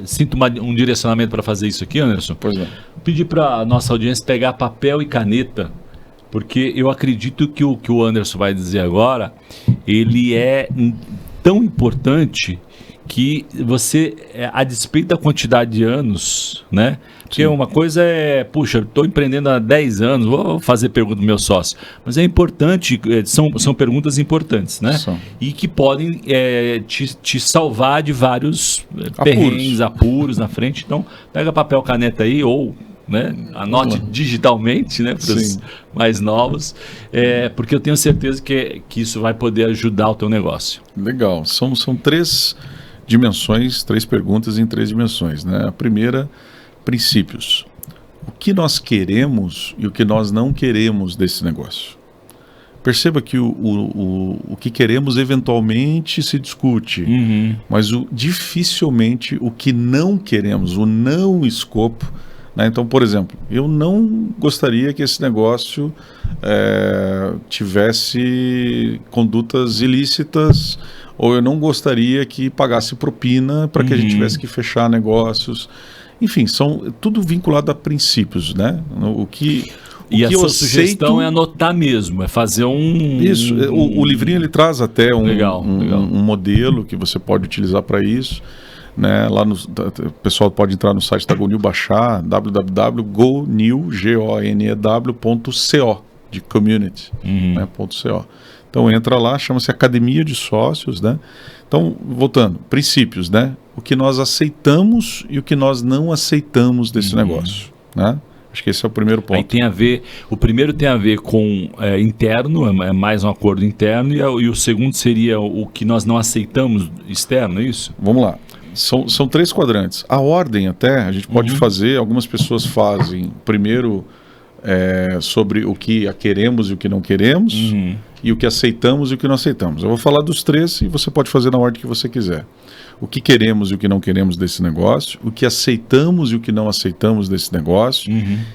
sinto um direcionamento para fazer isso aqui, Anderson. Pois não. Pedir para a nossa audiência pegar papel e caneta, porque eu acredito que o que o Anderson vai dizer agora, ele é tão importante que você, a despeito da quantidade de anos, né? Porque Sim. uma coisa é, puxa, estou empreendendo há 10 anos, vou fazer pergunta do meu sócio. Mas é importante, são perguntas importantes, né? São. E que podem te salvar de vários perrengues, apuros na frente. Então, pega papel, caneta aí, ou... né? Anote digitalmente, né? Para os mais novos, porque eu tenho certeza que isso vai poder ajudar o teu negócio. Legal. São 3 dimensões, 3 perguntas em 3 dimensões, né? A primeira, princípios. O que nós queremos e o que nós não queremos desse negócio? Perceba que o que queremos eventualmente se discute, mas dificilmente o que não queremos, o não escopo. Então, por exemplo, eu não gostaria que esse negócio tivesse condutas ilícitas, ou eu não gostaria que pagasse propina para que a gente tivesse que fechar negócios. Enfim, tudo vinculado a princípios, né? E a sua sugestão é anotar mesmo, é fazer Isso, o livrinho ele traz até legal. um modelo que você pode utilizar para isso. Né, lá o pessoal pode entrar no site da GoNew, baixar www.gonew.co de community, né, .co. Então entra lá, chama-se Academia de Sócios, né? Então, voltando, princípios, né? O que nós aceitamos e o que nós não aceitamos desse negócio, né? Acho que esse é o primeiro ponto. Aí o primeiro tem a ver com interno, é mais um acordo interno, e o segundo seria o que nós não aceitamos externo, é isso? Vamos lá. São 3 quadrantes. A ordem até, a gente pode fazer, algumas pessoas fazem primeiro sobre o que queremos e o que não queremos, e o que aceitamos e o que não aceitamos. Eu vou falar dos 3 e você pode fazer na ordem que você quiser. O que queremos e o que não queremos desse negócio, o que aceitamos e o que não aceitamos desse negócio,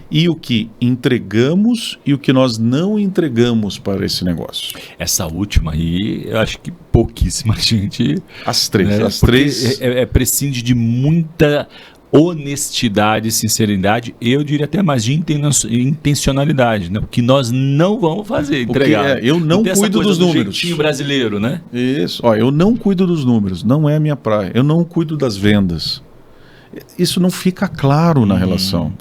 e o que entregamos e o que nós não entregamos para esse negócio. Essa última aí, eu acho que pouquíssima gente... As 3. Né? As 3... prescinde de muita honestidade e sinceridade, eu diria até mais de intencionalidade, né? O que nós não vamos fazer, entregar. Eu não cuido dos números. Do jeitinho brasileiro, né? Isso. Eu não cuido dos números, não é a minha praia. Eu não cuido das vendas. Isso não fica claro na relação.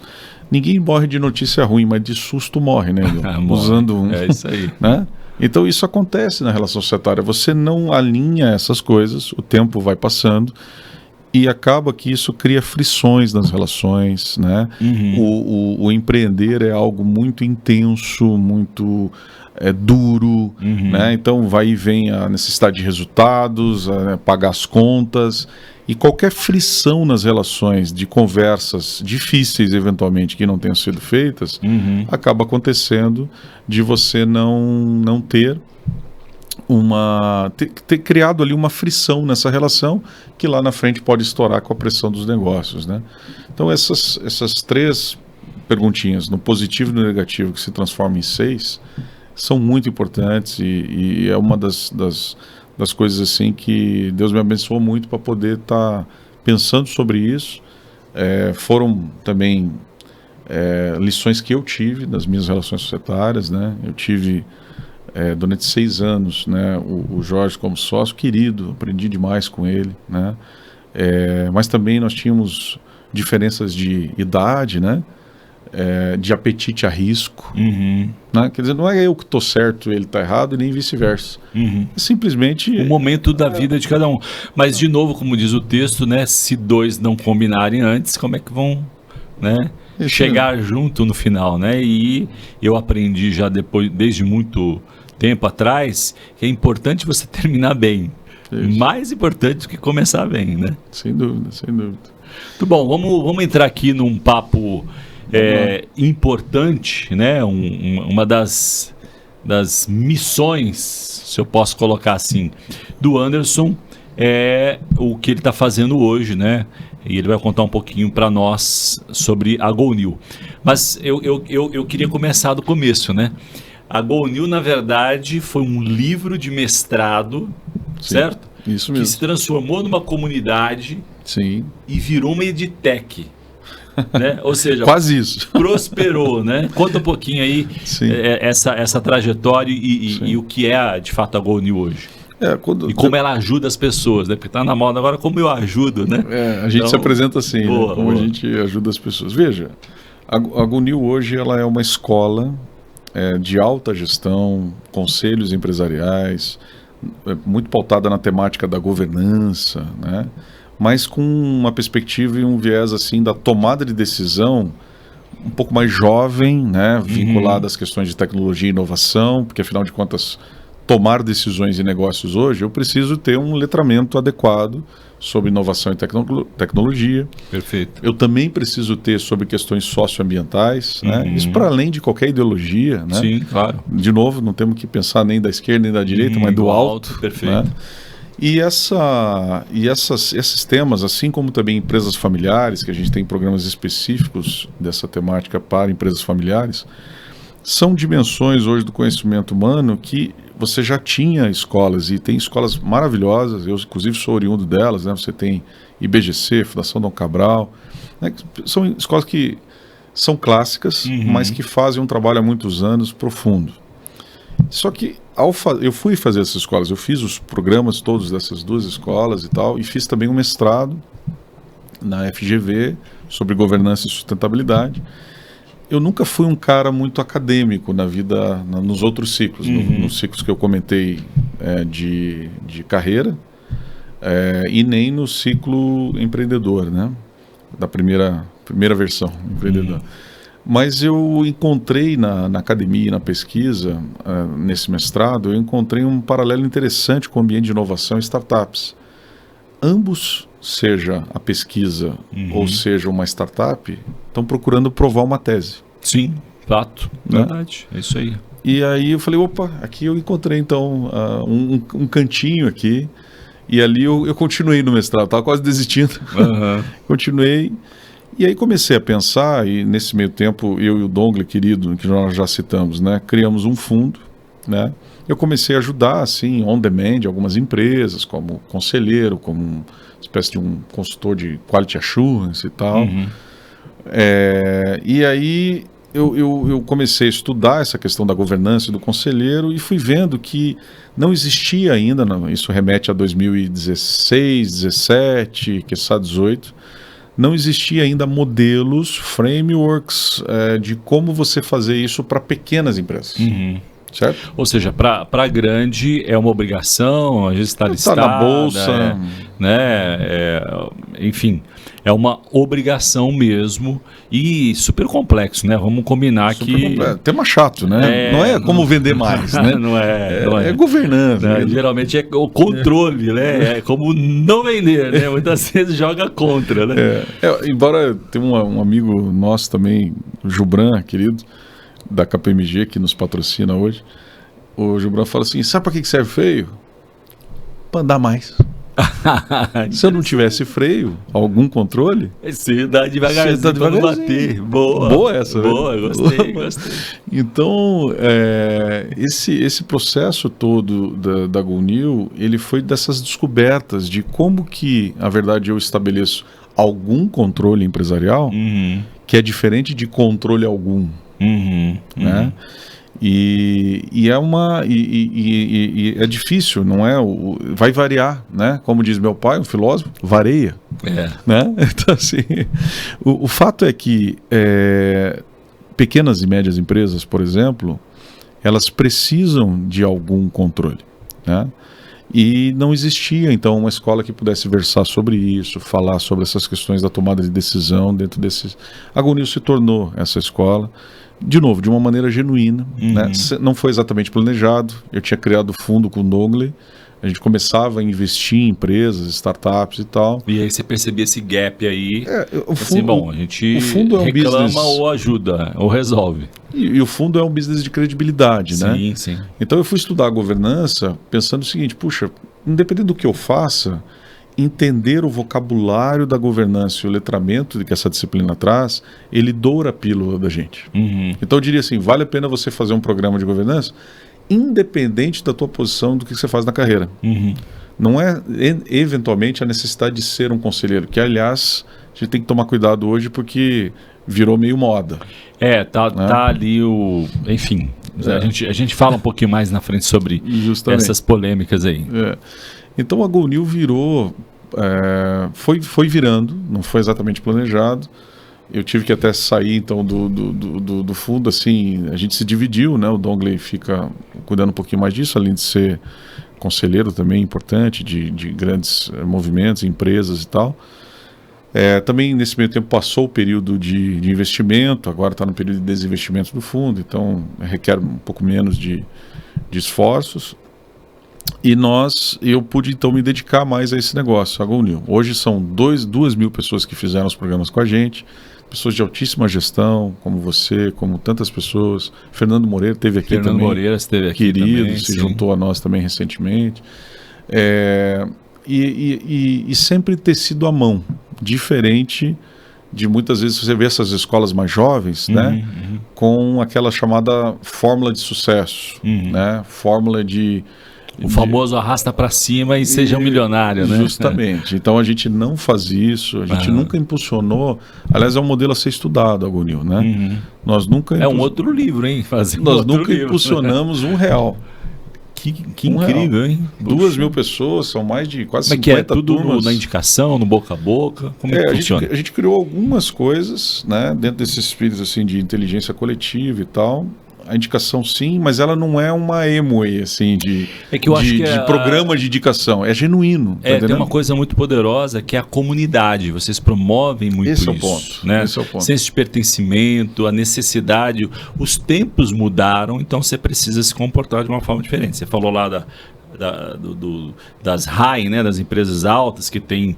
Ninguém morre de notícia ruim, mas de susto morre, né? Usando É isso aí. Né? Então isso acontece na relação societária. Você não alinha essas coisas, o tempo vai passando. E acaba que isso cria frições nas relações, né? O empreender é algo muito intenso, muito duro, né? Então vai e vem a necessidade de resultados, pagar as contas, e qualquer frição nas relações de conversas difíceis, eventualmente, que não tenham sido feitas, acaba acontecendo de você não ter ter criado ali uma frição nessa relação que lá na frente pode estourar com a pressão dos negócios, né? Então essas 3 perguntinhas, no positivo e no negativo, que se transformam em 6, são muito importantes e é uma das coisas assim que Deus me abençoou muito para poder estar pensando sobre isso. Foram também lições que eu tive das minhas relações societárias, né? Eu tive durante 6 anos, né, o Jorge como sócio, querido, aprendi demais com ele, né? Mas também nós tínhamos diferenças de idade, né? De apetite a risco, né? Quer dizer, não é eu que estou certo e ele está errado, e nem vice-versa. É simplesmente o momento da vida de cada um. Mas, de novo, como diz o texto, né, se 2 não combinarem antes, como é que vão, né, chegar junto no final, né? E eu aprendi já desde muito tempo atrás, que é importante você terminar bem. Isso. Mais importante do que começar bem, né? Sem dúvida, sem dúvida. Muito bom, vamos entrar aqui num papo importante, né? Uma das missões, se eu posso colocar assim, do Anderson é o que ele está fazendo hoje, né? E ele vai contar um pouquinho para nós sobre a GoNew. Mas eu queria começar do começo, né? A GoNew, na verdade, foi um livro de mestrado, Sim, certo? Isso mesmo. Que se transformou numa comunidade, Sim. e virou uma edtech. Né? Ou seja, quase isso. Prosperou, né? Conta um pouquinho aí essa trajetória e o que é de fato a GoNew hoje. E como ela ajuda as pessoas, né? Porque está na moda agora, como eu ajudo, né? A gente se apresenta assim, né? Como a gente ajuda as pessoas. Veja, a GoNew hoje ela é uma escola de alta gestão, conselhos empresariais, muito pautada na temática da governança, né? Mas com uma perspectiva e um viés assim da tomada de decisão um pouco mais jovem, né? Vinculada às questões de tecnologia e inovação, porque afinal de contas, tomar decisões e negócios hoje, eu preciso ter um letramento adequado sobre inovação e tecnologia. Perfeito. Eu também preciso ter sobre questões socioambientais, né? Isso para além de qualquer ideologia, né? Sim, claro. De novo, não temos que pensar nem da esquerda nem da direita, mas do alto. Perfeito. Né? E esses temas, assim como também empresas familiares, que a gente tem programas específicos dessa temática para empresas familiares, são dimensões hoje do conhecimento humano que você já tinha escolas, e tem escolas maravilhosas, eu inclusive sou oriundo delas, né? Você tem IBGC, Fundação Dom Cabral, né? São escolas que são clássicas, mas que fazem um trabalho há muitos anos profundo. Só que eu fui fazer essas escolas, eu fiz os programas todos dessas duas escolas e tal, e fiz também um mestrado na FGV sobre governança e sustentabilidade. Eu nunca fui um cara muito acadêmico na vida, nos outros ciclos, nos ciclos que eu comentei de carreira, e nem no ciclo empreendedor, né? Da primeira versão, empreendedor. Mas eu encontrei na academia e na pesquisa, nesse mestrado, eu encontrei um paralelo interessante com o ambiente de inovação e startups. Ambos, seja a pesquisa ou seja uma startup, estão procurando provar uma tese. Sim, fato, verdade, é isso aí. E aí eu falei, opa, aqui eu encontrei então um cantinho aqui, e ali eu continuei no mestrado, estava quase desistindo, continuei, e aí comecei a pensar, e nesse meio tempo eu e o Dongle, querido, que nós já citamos, né, criamos um fundo, né, eu comecei a ajudar, assim, on demand, algumas empresas, como conselheiro, como uma espécie de um consultor de quality assurance e tal. E aí eu comecei a estudar essa questão da governança e do conselheiro e fui vendo que não existia ainda, isso remete a 2016, 17, que está 18, não existia ainda modelos, frameworks de como você fazer isso para pequenas empresas. Certo? Ou seja, para grande é uma obrigação, às vezes está listada, na bolsa, né? Enfim, é uma obrigação mesmo e super complexo, né? Vamos combinar que tema chato, né? Não é como vender mais, né? Não é governança. Né? Geralmente é o controle, né? É como não vender, né? Muitas vezes joga contra, né? Embora tenha um amigo nosso também, o Jubran, querido, da KPMG, que nos patrocina hoje, o Gilbrand fala assim, sabe para que serve freio? Para andar mais. Se eu não tivesse freio, algum controle, você dá devagarzinho para não bater. Boa essa. Boa, né? Gostei. Então, esse processo todo da GoNew, ele foi dessas descobertas de como que, na verdade, eu estabeleço algum controle empresarial que é diferente de controle algum. Né? E é difícil, não é? Vai variar, né? Como diz meu pai, um filósofo, varia. Né? Então, assim, o fato é que pequenas e médias empresas, por exemplo, elas precisam de algum controle, né? E não existia, então, uma escola que pudesse versar sobre isso, falar sobre essas questões da tomada de decisão dentro desses... A GoNew se tornou essa escola, de novo, de uma maneira genuína, né? Não foi exatamente planejado, eu tinha criado o fundo com o Dongle, a gente começava a investir em empresas, startups e tal. E aí você percebia esse gap aí, a gente o fundo é um reclama business... ou ajuda, ou resolve. E o fundo é um business de credibilidade, né? Sim. Então eu fui estudar a governança pensando o seguinte, puxa, independente do que eu faça, entender o vocabulário da governança e o letramento que essa disciplina traz, ele doura a pílula da gente. Então eu diria assim, vale a pena você fazer um programa de governança independente da tua posição do que você faz na carreira. Não é eventualmente a necessidade de ser um conselheiro, que aliás a gente tem que tomar cuidado hoje porque virou meio moda. Tá ali enfim, a gente fala um pouquinho mais na frente sobre Justamente. essas polêmicas aí. Então a GoNew virou, foi virando, não foi exatamente planejado. Eu tive que até sair então do fundo, assim, a gente se dividiu, né? O Dongley fica cuidando um pouquinho mais disso, além de ser conselheiro também importante de grandes movimentos, empresas e tal. Também nesse meio tempo passou o período de investimento, agora está no período de desinvestimento do fundo, então requer um pouco menos de esforços. E eu pude então me dedicar mais a esse negócio, a GoNew. Hoje são 2.000 pessoas que fizeram os programas com a gente, pessoas de altíssima gestão, como você, como tantas pessoas. Fernando Moreira esteve aqui também. Fernando Moreira esteve aqui querido, também, se sim. juntou a nós também recentemente. E sempre ter sido à mão, diferente de muitas vezes você vê essas escolas mais jovens, né, com aquela chamada fórmula de sucesso, né, fórmula de... O famoso arrasta para cima e seja um milionário, né? Justamente. Então a gente não faz isso, a gente nunca impulsionou. Aliás, é um modelo a ser estudado, a GoNew, né? Nós nunca É um outro livro, hein? Nós nunca impulsionamos R$1. Que incrível, hein? 2.000 pessoas, são mais de quase 50 que é tudo turmas. na indicação, no boca a boca? Como é que funciona? A gente criou algumas coisas, né, dentro desses espíritos assim, de inteligência coletiva e tal. A indicação sim, mas ela não é uma Amway, assim, de programa de indicação. É genuíno. Tá tem uma coisa muito poderosa que é a comunidade. Vocês promovem muito isso. Né? Esse é o ponto. Senso de pertencimento, a necessidade. Os tempos mudaram, então você precisa se comportar de uma forma diferente. Você falou lá das high, né, das empresas altas, que tem,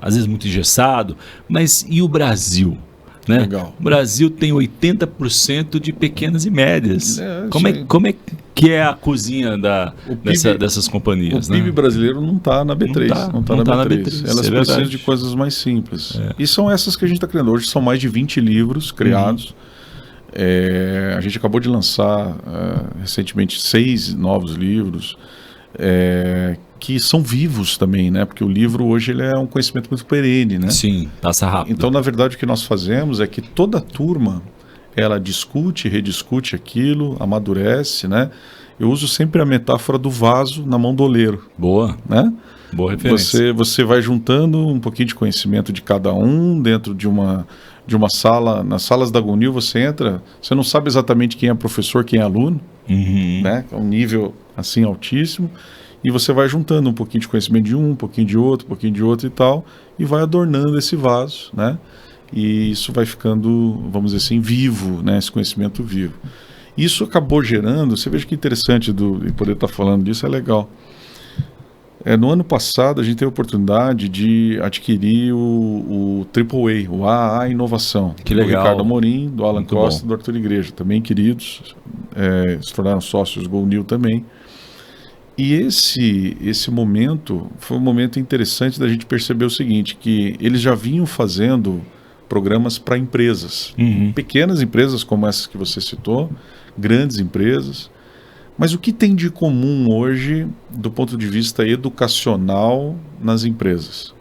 às vezes, muito engessado. Mas e o Brasil? Né? Legal. O Brasil tem 80% de pequenas e médias. Como é que é a cozinha dessas companhias? O PIB brasileiro não está na B3. Não está na B3. Elas precisam de coisas mais simples. E são essas que a gente está criando. Hoje são mais de 20 livros criados. A gente acabou de lançar recentemente 6 novos livros. Que são vivos também, né? Porque o livro hoje ele é um conhecimento muito perene, né? Sim, passa rápido. Então, na verdade, o que nós fazemos é que toda a turma, ela discute, rediscute aquilo, amadurece, né? Eu uso sempre a metáfora do vaso na mão do oleiro. Boa. Né? Boa referência. Você vai juntando um pouquinho de conhecimento de cada um dentro de uma sala. Nas salas da GoNew você entra, você não sabe exatamente quem é professor, quem é aluno, né? É um nível assim altíssimo. E você vai juntando um pouquinho de conhecimento de um pouquinho de outro e tal, e vai adornando esse vaso, né? E isso vai ficando, vamos dizer assim, vivo, né? Esse conhecimento vivo. Isso acabou gerando, você veja que interessante de poder estar falando disso, é legal. No ano passado, a gente teve a oportunidade de adquirir o AAA, o AA Inovação. Que legal. Do Ricardo Amorim, do Alan Muito Costa bom. e do Arthur Igreja, também queridos, se tornaram sócios GoNew também. E esse momento foi um momento interessante da gente perceber o seguinte, que eles já vinham fazendo programas para empresas, pequenas empresas como essas que você citou, grandes empresas, mas o que tem de comum hoje do ponto de vista educacional nas empresas?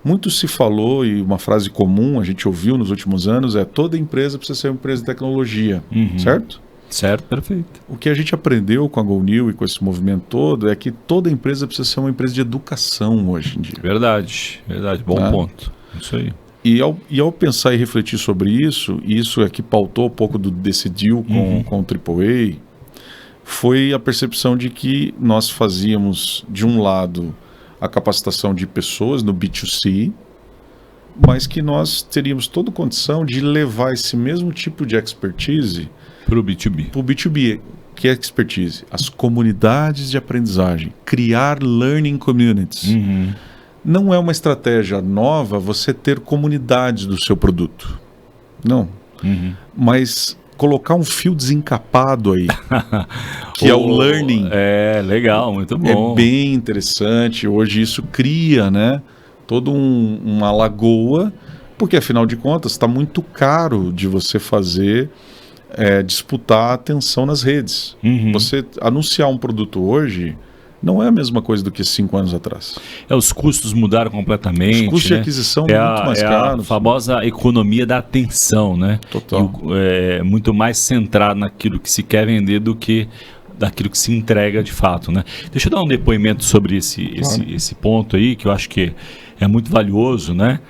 Muito se falou, e uma frase comum a gente ouviu nos últimos anos, toda empresa precisa ser uma empresa de tecnologia, certo? Certo, perfeito. O que a gente aprendeu com a GoNew e com esse movimento todo é que toda empresa precisa ser uma empresa de educação hoje em dia. Verdade, bom ponto. Isso aí. E ao pensar e refletir sobre isso, e isso é que pautou um pouco desse deal com o AAA, foi a percepção de que nós fazíamos, de um lado, a capacitação de pessoas no B2C, mas que nós teríamos toda condição de levar esse mesmo tipo de expertise para o B2B. Para o B2B, que é expertise, as comunidades de aprendizagem, criar learning communities. Não é uma estratégia nova você ter comunidades do seu produto. Não. Mas colocar um fio desencapado aí, que é o learning. Legal, muito bom. É bem interessante. Hoje isso cria, né, toda uma lagoa, porque afinal de contas está muito caro de você fazer... disputar a atenção nas redes. Você anunciar um produto hoje não é a mesma coisa do que 5 anos atrás. Os custos mudaram completamente. Os custos de aquisição muito mais caros. A famosa economia da atenção, né? Total. É muito mais centrado naquilo que se quer vender do que daquilo que se entrega de fato, né? Deixa eu dar um depoimento sobre esse ponto aí, que eu acho que é muito valioso, né?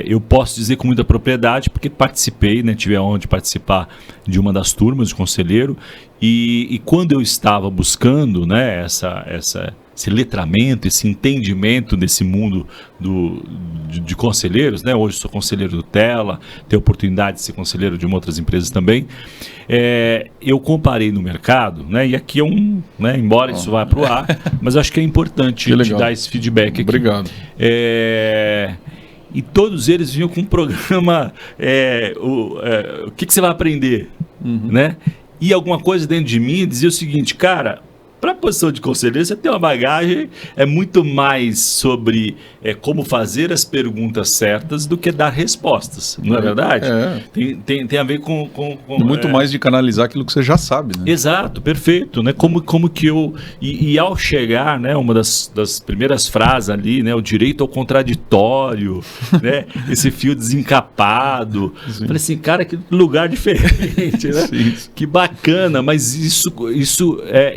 Eu posso dizer com muita propriedade, porque participei, né? Tive a honra de participar de uma das turmas de conselheiro, e quando eu estava buscando, né, esse letramento, esse entendimento desse mundo de conselheiros, né? Hoje sou conselheiro do Tela, tenho a oportunidade de ser conselheiro de outras empresas também. Eu comparei no mercado, né? E aqui né, embora isso vá para o ar, mas eu acho que é importante te dar esse feedback aqui. Obrigado. E todos eles vinham com um programa, o que você vai aprender, né? E alguma coisa dentro de mim dizia o seguinte, cara, para a posição de conselheiro, você tem uma bagagem, é muito mais sobre como fazer as perguntas certas do que dar respostas, não é verdade? Tem a ver com muito mais de canalizar aquilo que você já sabe, né? Exato, perfeito, né? Como que eu... E ao chegar, né, uma das primeiras frases ali, né, o direito ao contraditório, né, esse fio desencapado, Sim. falei assim, cara, que lugar diferente, né? Sim. Que bacana, mas isso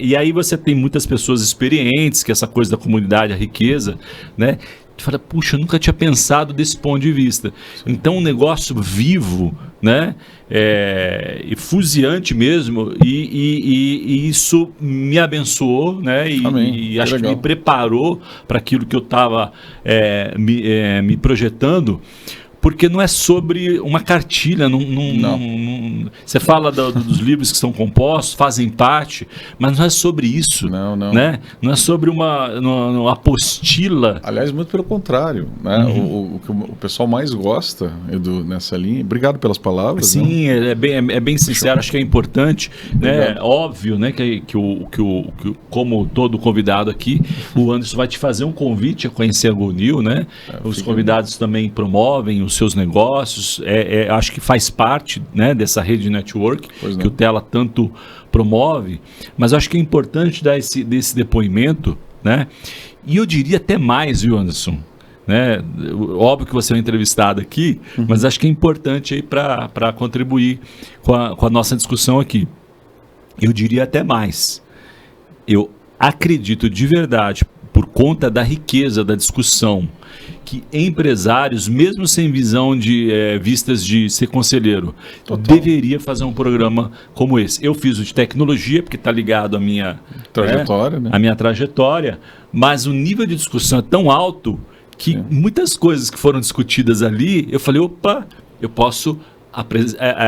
e aí você tem muitas pessoas experientes, que essa coisa da comunidade, a riqueza, né? Tu fala, puxa, eu nunca tinha pensado desse ponto de vista. Então, um negócio vivo, né? E fuziante mesmo, e isso me abençoou, né? E acho que me preparou para aquilo que eu estava me projetando. Porque não é sobre uma cartilha, você fala dos livros que são compostos, fazem parte, mas não é sobre isso. Não. Né? Não é sobre uma apostila. Aliás, muito pelo contrário. Né? O que o pessoal mais gosta, Edu, nessa linha. Obrigado pelas palavras. Sim, né? é bem sincero, acho que é importante. Né? Óbvio, né, que como todo convidado aqui, o Anderson vai te fazer um convite a conhecer a GoNew, né? Os convidados também promovem os seus negócios, acho que faz parte, né, dessa rede de network que o Tela tanto promove, mas acho que é importante dar desse depoimento, né? E eu diria até mais, viu, Anderson? Né? Óbvio que você é um entrevistado aqui, mas acho que é importante aí para contribuir com a nossa discussão aqui. Eu diria até mais. Eu acredito de verdade, por conta da riqueza da discussão, que empresários, mesmo sem vistas de ser conselheiro, deveria fazer um programa como esse. Eu fiz o de tecnologia, porque está ligado à minha trajetória, né? A minha trajetória, mas o nível de discussão é tão alto que muitas coisas que foram discutidas ali, eu falei, opa, eu posso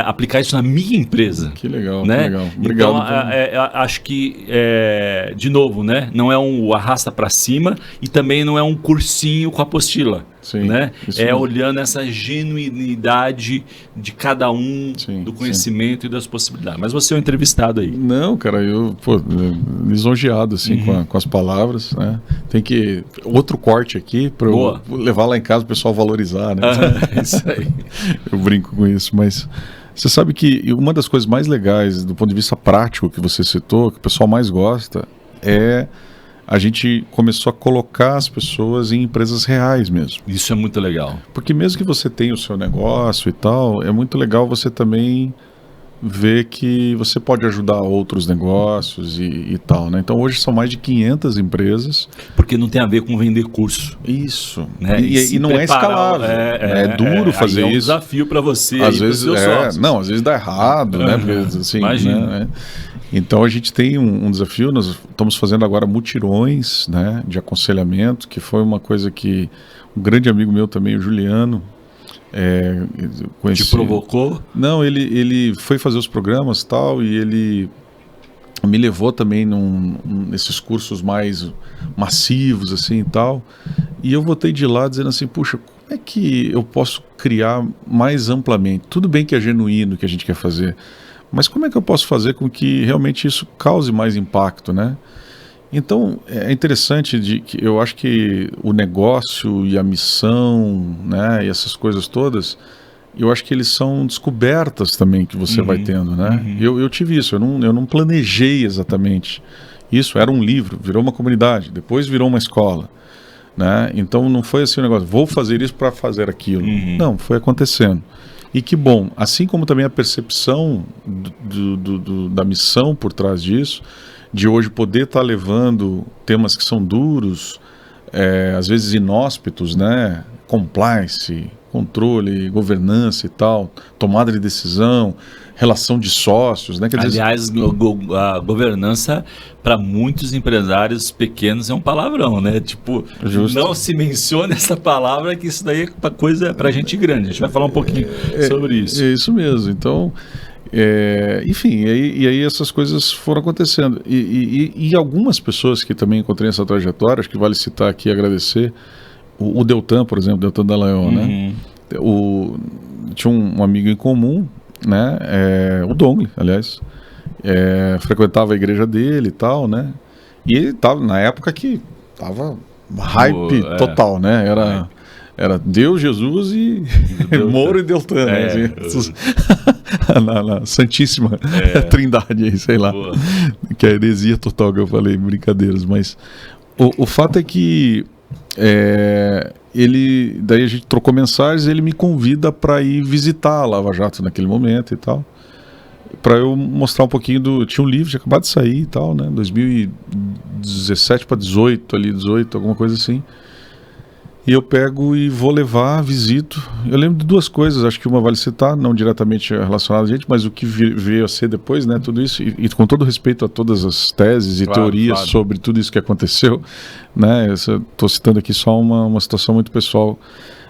aplicar isso na minha empresa. Que legal, né? Que legal. Obrigado. Então, acho que, de novo, né? Não é um arrasta para cima e também não é um cursinho com apostila. Sim, né? Olhando essa genuinidade de cada um, do conhecimento e das possibilidades. Mas você é um entrevistado aí. Não, cara, eu lisonjeado assim, com as palavras, né? Tem que... Outro corte aqui para eu levar lá em casa o pessoal valorizar, né? Isso aí. Eu brinco com isso, mas você sabe que uma das coisas mais legais do ponto de vista prático que você citou, que o pessoal mais gosta, a gente começou a colocar as pessoas em empresas reais mesmo. Isso é muito legal. Porque mesmo que você tenha o seu negócio e tal, é muito legal você também ver que você pode ajudar outros negócios e tal, né? Então hoje são mais de 500 empresas. Porque não tem a ver com vender curso. Isso. Né? E não é escalável. É duro fazer isso. É um desafio para você. Às vezes não, às vezes dá errado, né? Porque, assim, imagina. Né? Então a gente tem um desafio, nós estamos fazendo agora mutirões, né, de aconselhamento, que foi uma coisa que um grande amigo meu também, o Juliano, te provocou? Não, ele foi fazer os programas e tal, e ele me levou também nesses cursos mais massivos assim e tal, e eu voltei de lá dizendo assim, puxa, como é que eu posso criar mais amplamente? Tudo bem que é genuíno o que a gente quer fazer, mas como é que eu posso fazer com que realmente isso cause mais impacto, né? Então, é interessante que eu acho que o negócio e a missão, né, e essas coisas todas, eu acho que eles são descobertas também que você vai tendo, né? Eu tive isso, eu não planejei exatamente Isso era um livro, virou uma comunidade, depois virou uma escola, né? Então não foi assim um negócio, vou fazer isso para fazer aquilo. Não, foi acontecendo. E que bom, assim como também a percepção da missão por trás disso, de hoje poder estar levando temas que são duros, às vezes inóspitos, né? Compliance, controle, governança e tal, tomada de decisão, relação de sócios, né? Quer dizer, aliás, a governança para muitos empresários pequenos é um palavrão, né? Tipo, Justo. não se menciona essa palavra, que isso daí é coisa para gente grande. A gente vai falar um pouquinho sobre isso. É isso mesmo. Então, enfim, e aí essas coisas foram acontecendo. E algumas pessoas que também encontrei nessa trajetória, acho que vale citar aqui e agradecer, o Deltan, por exemplo, Deltan Dallagnol, né? Tinha um amigo em comum, né? O Dongli, aliás, frequentava a igreja dele e tal, né? E ele estava na época que tava hype total, né? Era Deus, Jesus e Moro e Deltan, né? Assim, na Santíssima Trindade aí, sei lá. Boa. Que é a heresia total que eu falei, brincadeiras, mas o fato é que daí a gente trocou mensagens, ele me convida para ir visitar a Lava Jato naquele momento e tal, para eu mostrar um pouquinho tinha um livro, tinha acabado de sair e tal, né, 2017 para 18, ali 18, alguma coisa assim, e eu pego e vou levar, visito. Eu lembro de duas coisas, acho que uma vale citar, não diretamente relacionada a gente, mas o que veio a ser depois, né, tudo isso, e com todo respeito a todas as teses e teorias sobre tudo isso que aconteceu, né, estou citando aqui só uma situação muito pessoal,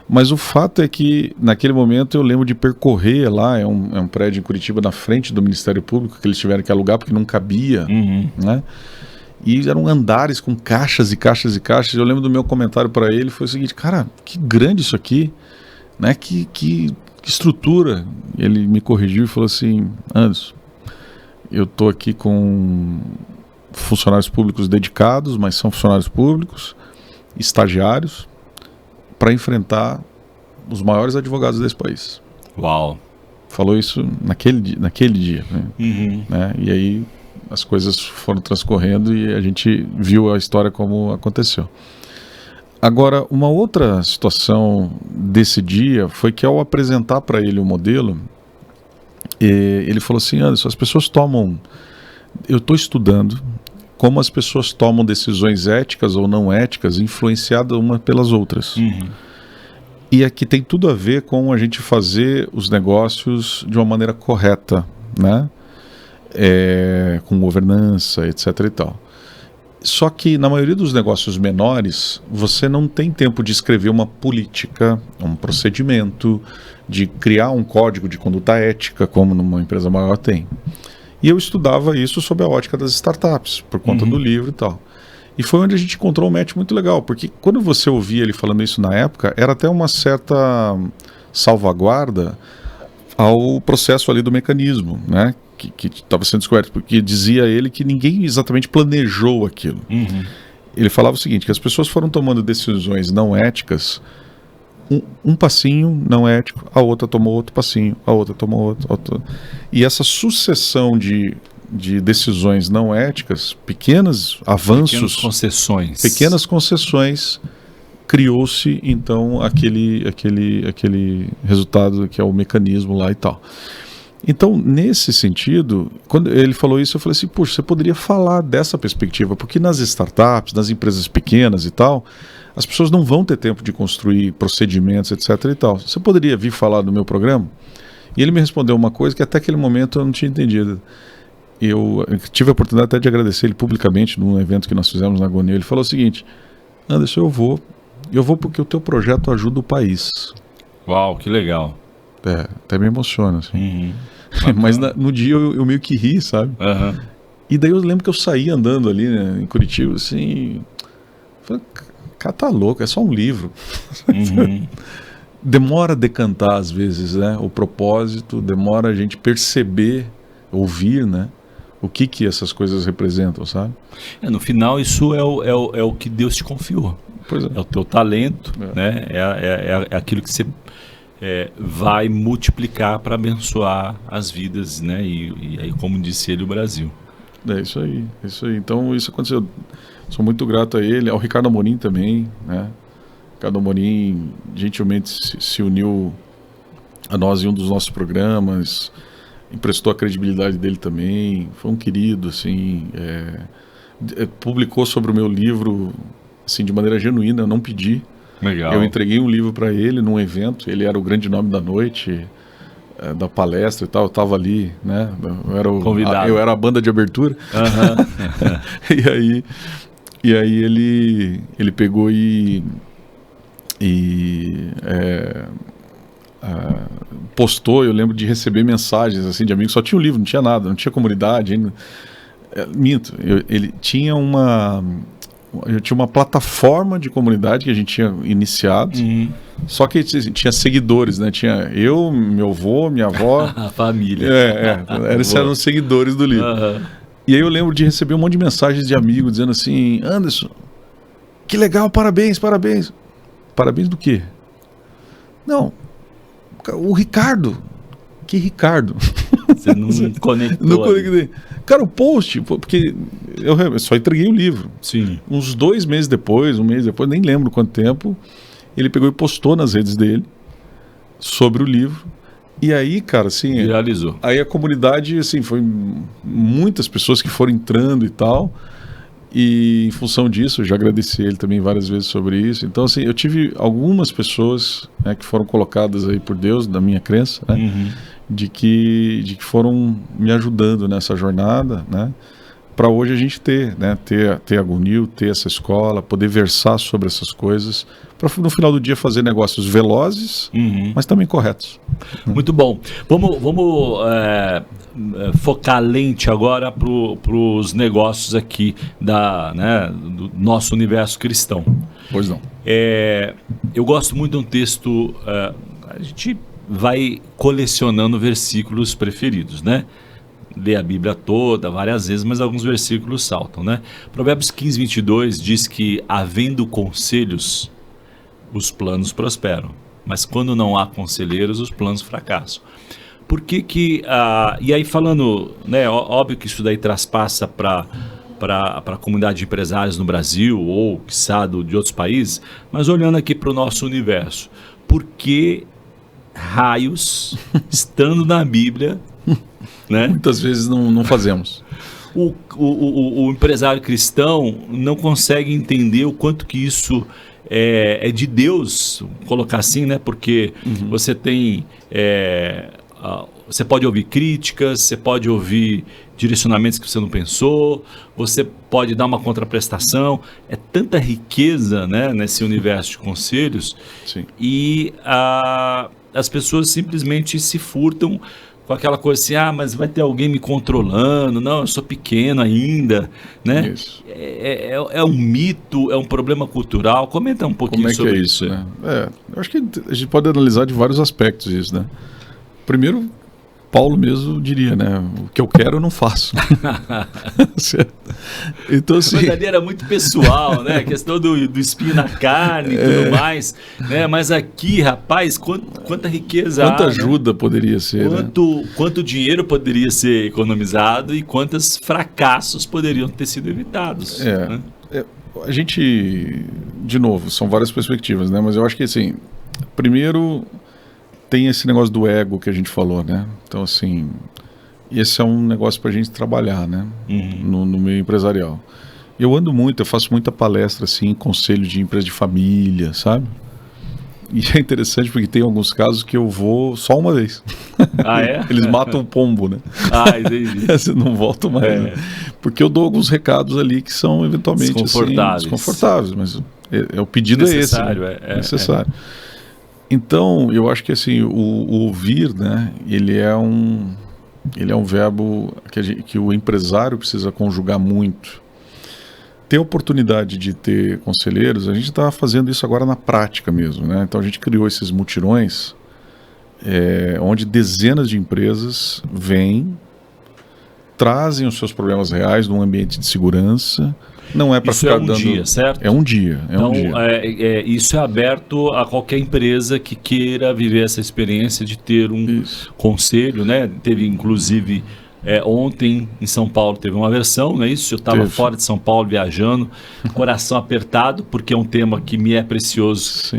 mas o fato é que naquele momento eu lembro de percorrer lá, é um prédio em Curitiba na frente do Ministério Público, que eles tiveram que alugar porque não cabia, né? E eram andares com caixas e caixas e caixas. Eu lembro do meu comentário para ele, foi o seguinte: cara, que grande isso aqui, né? Que estrutura. Ele me corrigiu e falou assim: Anderson, eu estou aqui com funcionários públicos dedicados, mas são funcionários públicos, estagiários, para enfrentar os maiores advogados desse país. Uau! Falou isso naquele dia, né? E aí as coisas foram transcorrendo e a gente viu a história como aconteceu. Agora, uma outra situação desse dia foi que, ao apresentar para ele o modelo, ele falou assim: Anderson, as pessoas tomam... Eu estou estudando como as pessoas tomam decisões éticas ou não éticas influenciadas umas pelas outras. E aqui tem tudo a ver com a gente fazer os negócios de uma maneira correta, né? Com governança, etc. e tal. Só que na maioria dos negócios menores, você não tem tempo de escrever uma política, um procedimento, de criar um código de conduta ética, como numa empresa maior tem. E eu estudava isso sob a ótica das startups, por conta do livro e tal. E foi onde a gente encontrou um match muito legal, porque quando você ouvia ele falando isso na época, era até uma certa salvaguarda ao processo ali do mecanismo, né? Que estava sendo descoberto, porque dizia ele que ninguém exatamente planejou aquilo. Ele falava o seguinte, que as pessoas foram tomando decisões não éticas, um passinho não ético, a outra tomou outro passinho, a outra tomou outro. E essa sucessão de decisões não éticas, pequenos avanços, pequenas concessões, criou-se então aquele resultado que é o mecanismo lá e tal. Então, nesse sentido, quando ele falou isso, eu falei assim, puxa, você poderia falar dessa perspectiva, porque nas startups, nas empresas pequenas e tal, as pessoas não vão ter tempo de construir procedimentos, etc. e tal. Você poderia vir falar do meu programa? E ele me respondeu uma coisa que até aquele momento eu não tinha entendido. Eu tive a oportunidade até de agradecer ele publicamente num evento que nós fizemos na Agonia. Ele falou o seguinte: Anderson, eu vou porque o teu projeto ajuda o país. Uau, que legal. Até me emociona, assim. Mas no dia eu meio que ri, sabe? E daí eu lembro que eu saí andando ali, né, em Curitiba, assim, falei, cara, tá louco, é só um livro. Demora a decantar às vezes, né, o propósito, demora a gente perceber, ouvir, né, o que essas coisas representam, sabe? No final isso é o que Deus te confiou. Pois é. É o teu talento, né? É aquilo que você vai multiplicar para abençoar as vidas, né? E aí, como disse ele, o Brasil. É isso aí, é isso aí. Então isso aconteceu. Sou muito grato a ele, ao Ricardo Amorim também, né? Ricardo Amorim gentilmente se uniu a nós em um dos nossos programas, emprestou a credibilidade dele também, foi um querido, assim, publicou sobre o meu livro, assim, de maneira genuína, eu não pedi. Legal. Eu entreguei um livro para ele num evento, ele era o grande nome da noite, da palestra e tal, eu estava ali, né? Convidado. Eu era a banda de abertura. Uhum. E aí ele pegou e postou. Eu lembro de receber mensagens assim de amigos, só tinha o livro, não tinha nada, não tinha comunidade ainda. Minto, ele tinha eu tinha uma plataforma de comunidade que a gente tinha iniciado, só que tinha seguidores, né? Tinha eu, meu avô, minha avó. A família. Esses eram os seguidores do livro. Uhum. E aí eu lembro de receber um monte de mensagens de amigos dizendo assim: Anderson, que legal, parabéns, parabéns. Parabéns do quê? Não, o Ricardo. Que Ricardo? Você não conectou. Não conectei. Cara, o post, porque eu só entreguei o livro. Sim. Uns 2 meses depois, 1 mês depois, nem lembro quanto tempo, ele pegou e postou nas redes dele sobre o livro. E aí, cara, assim... Viralizou. Aí a comunidade, assim, foi muitas pessoas que foram entrando e tal. E em função disso, eu já agradeci ele também várias vezes sobre isso. Então, assim, eu tive algumas pessoas, né, que foram colocadas aí por Deus, da minha crença, né, de que foram me ajudando nessa jornada, né, para hoje a gente ter a Gunil, ter essa escola, poder versar sobre essas coisas, para no final do dia fazer negócios velozes, mas também corretos. Muito bom. Vamos focar a lente agora para os negócios aqui do nosso universo cristão. Pois não. Eu gosto muito de um texto, a gente vai colecionando versículos preferidos, né? Lê a Bíblia toda, várias vezes, mas alguns versículos saltam, né? Provérbios 15, 22 diz que, havendo conselhos, os planos prosperam, mas quando não há conselheiros, os planos fracassam. Por que e aí falando, né, óbvio que isso daí traspassa para a comunidade de empresários no Brasil, ou quiçá de outros países, mas olhando aqui para o nosso universo, por que raios, estando na Bíblia, né? Muitas vezes não fazemos. O empresário cristão não consegue entender o quanto que isso é de Deus, colocar assim, né? Porque você tem... você pode ouvir críticas, você pode ouvir direcionamentos que você não pensou, você pode dar uma contraprestação. É tanta riqueza, né, nesse universo de conselhos. Sim. E as pessoas simplesmente se furtam com aquela coisa assim: mas vai ter alguém me controlando, não, eu sou pequeno ainda, né? Isso. É um mito, é um problema cultural. Comenta um pouquinho sobre isso. Né? Eu acho que a gente pode analisar de vários aspectos isso, né? Primeiro, Paulo mesmo diria, né? O que eu quero eu não faço. Então, assim... Mas ali era muito pessoal, né? A questão do espinho na carne e tudo mais, né? Mas aqui, rapaz, quanta riqueza quanta há, ajuda, né? Poderia ser, quanto dinheiro poderia ser economizado e quantos fracassos poderiam ter sido evitados. Né? A gente, de novo, são várias perspectivas, né? Mas eu acho que, assim, primeiro... tem esse negócio do ego que a gente falou, né? Então, assim, esse é um negócio para a gente trabalhar, né? No meio empresarial. Eu ando muito, eu faço muita palestra, assim, conselho de empresa de família, sabe? E é interessante porque tem alguns casos que eu vou só uma vez. Ah, é? Eles matam o pombo, né? Entendi. Você não volta mais, né? Porque eu dou alguns recados ali que são eventualmente desconfortáveis, mas o pedido necessário, é esse, né? Necessário. Então, eu acho que assim, o ouvir, né, ele é um verbo que o empresário precisa conjugar muito. Ter a oportunidade de ter conselheiros, a gente está fazendo isso agora na prática mesmo, né? Então a gente criou esses mutirões, onde dezenas de empresas vêm, trazem os seus problemas reais num ambiente de segurança. Não é para ficar dando... dia, certo? É um dia. Então, isso é aberto a qualquer empresa que queira viver essa experiência de ter um conselho, né? Teve, inclusive, Ontem em São Paulo teve uma versão, não é isso? Eu estava fora de São Paulo viajando, coração apertado, porque é um tema que me é precioso.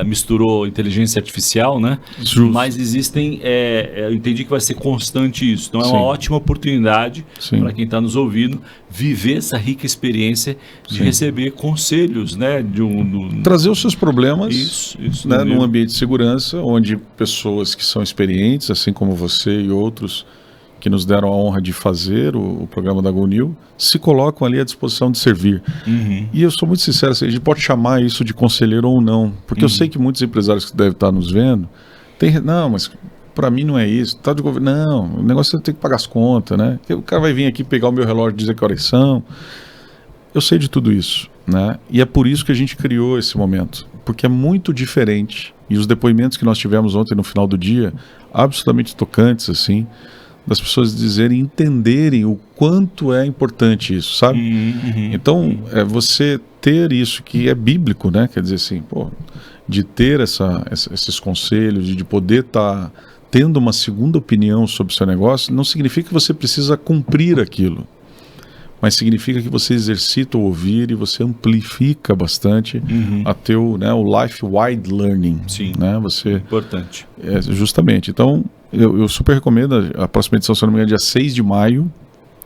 Misturou inteligência artificial, né? Justo. Mas existem, eu entendi que vai ser constante isso. Então é uma ótima oportunidade para quem está nos ouvindo viver essa rica experiência de receber conselhos, né? Trazer os seus problemas isso, né, num ambiente de segurança, onde pessoas que são experientes, assim como você e outros que nos deram a honra de fazer o programa da GoNew, se colocam ali à disposição de servir. E eu sou muito sincero, a gente pode chamar isso de conselheiro ou não, porque eu sei que muitos empresários que devem estar nos vendo, não, mas para mim não é isso, tá de governo, não, o negócio é ter que pagar as contas, né? O cara vai vir aqui pegar o meu relógio e dizer que horas são. Eu sei de tudo isso, né? E é por isso que a gente criou esse momento, porque é muito diferente, e os depoimentos que nós tivemos ontem no final do dia, absolutamente tocantes, assim, das pessoas dizerem, entenderem o quanto é importante isso, sabe? Então, você ter isso que é bíblico, né? Quer dizer assim, de ter esses conselhos, de poder estar tendo uma segunda opinião sobre o seu negócio, não significa que você precisa cumprir aquilo, mas significa que você exercita o ouvir e você amplifica bastante o life-wide learning. Sim, né? Importante. Justamente. Então, eu super recomendo a próxima edição, se não me engano, dia 6 de maio.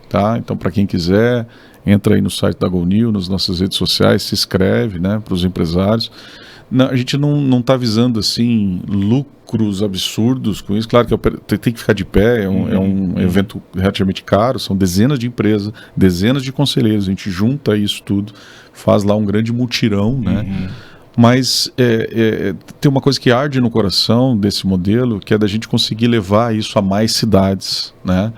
Tá? Então, para quem quiser, entra aí no site da GoNew, nas nossas redes sociais, se inscreve, né, para os empresários. A gente não está visando assim lucros absurdos com isso. Claro que tem que ficar de pé, é um evento relativamente caro, são dezenas de empresas, dezenas de conselheiros, a gente junta isso tudo, faz lá um grande mutirão, né? Mas tem uma coisa que arde no coração desse modelo, que é da gente conseguir levar isso a mais cidades, né?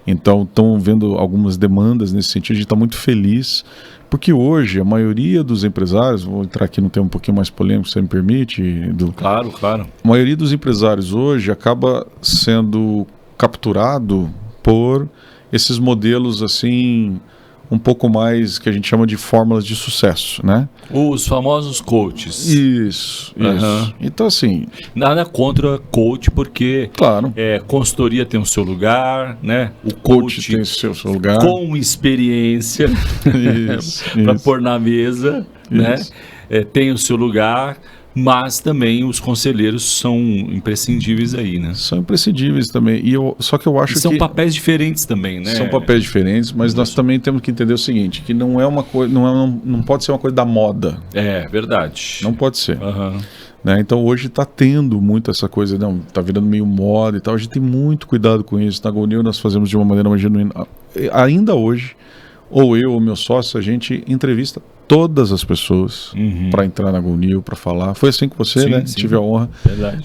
Então, estão vendo algumas demandas nesse sentido, a gente está muito feliz, porque hoje a maioria dos empresários, vou entrar aqui num tema um pouquinho mais polêmico, se você me permite, Edu. Claro. A maioria dos empresários hoje acaba sendo capturado por esses modelos assim, um pouco mais que a gente chama de fórmulas de sucesso, né? Os famosos coaches. Isso. Então, assim... Nada contra coach, porque claro. Consultoria tem o seu lugar, né? O coach tem o seu lugar. Com experiência para pôr na mesa, né? Tem o seu lugar, mas também os conselheiros são imprescindíveis aí, né? São imprescindíveis também. Só que eu acho que... São papéis diferentes também, né? São papéis diferentes, mas nós também temos que entender o seguinte, que não é uma coisa, não pode ser uma coisa da moda. É, verdade. Não pode ser. Né? Então hoje está tendo muito essa coisa, está virando meio moda e tal. A gente tem muito cuidado com isso. Na GoNew nós fazemos de uma maneira mais genuína. Ainda hoje, ou eu ou meu sócio, a gente entrevista todas as pessoas para entrar na GoNew, para falar. Foi assim com você, né? Sim. Tive a honra,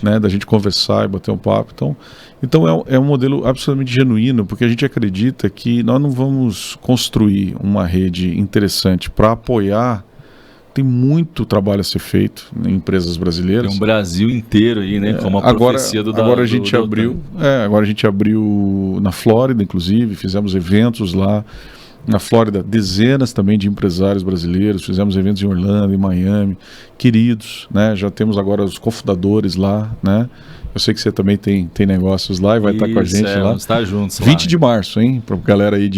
né, da gente conversar e bater um papo. Então é um modelo absolutamente genuíno, porque a gente acredita que nós não vamos construir uma rede interessante para apoiar. Tem muito trabalho a ser feito em empresas brasileiras. Tem um Brasil inteiro aí, né? Como a profecia do agora a gente abriu. Agora a gente abriu na Flórida, inclusive, fizemos eventos lá. Na Flórida, dezenas também de empresários brasileiros, fizemos eventos em Orlando, em Miami, queridos, né? Já temos agora os cofundadores lá, né? Eu sei que você também tem negócios lá e vai estar com a gente lá. Vamos estar juntos 20 lá. de março, hein? Para a galera aí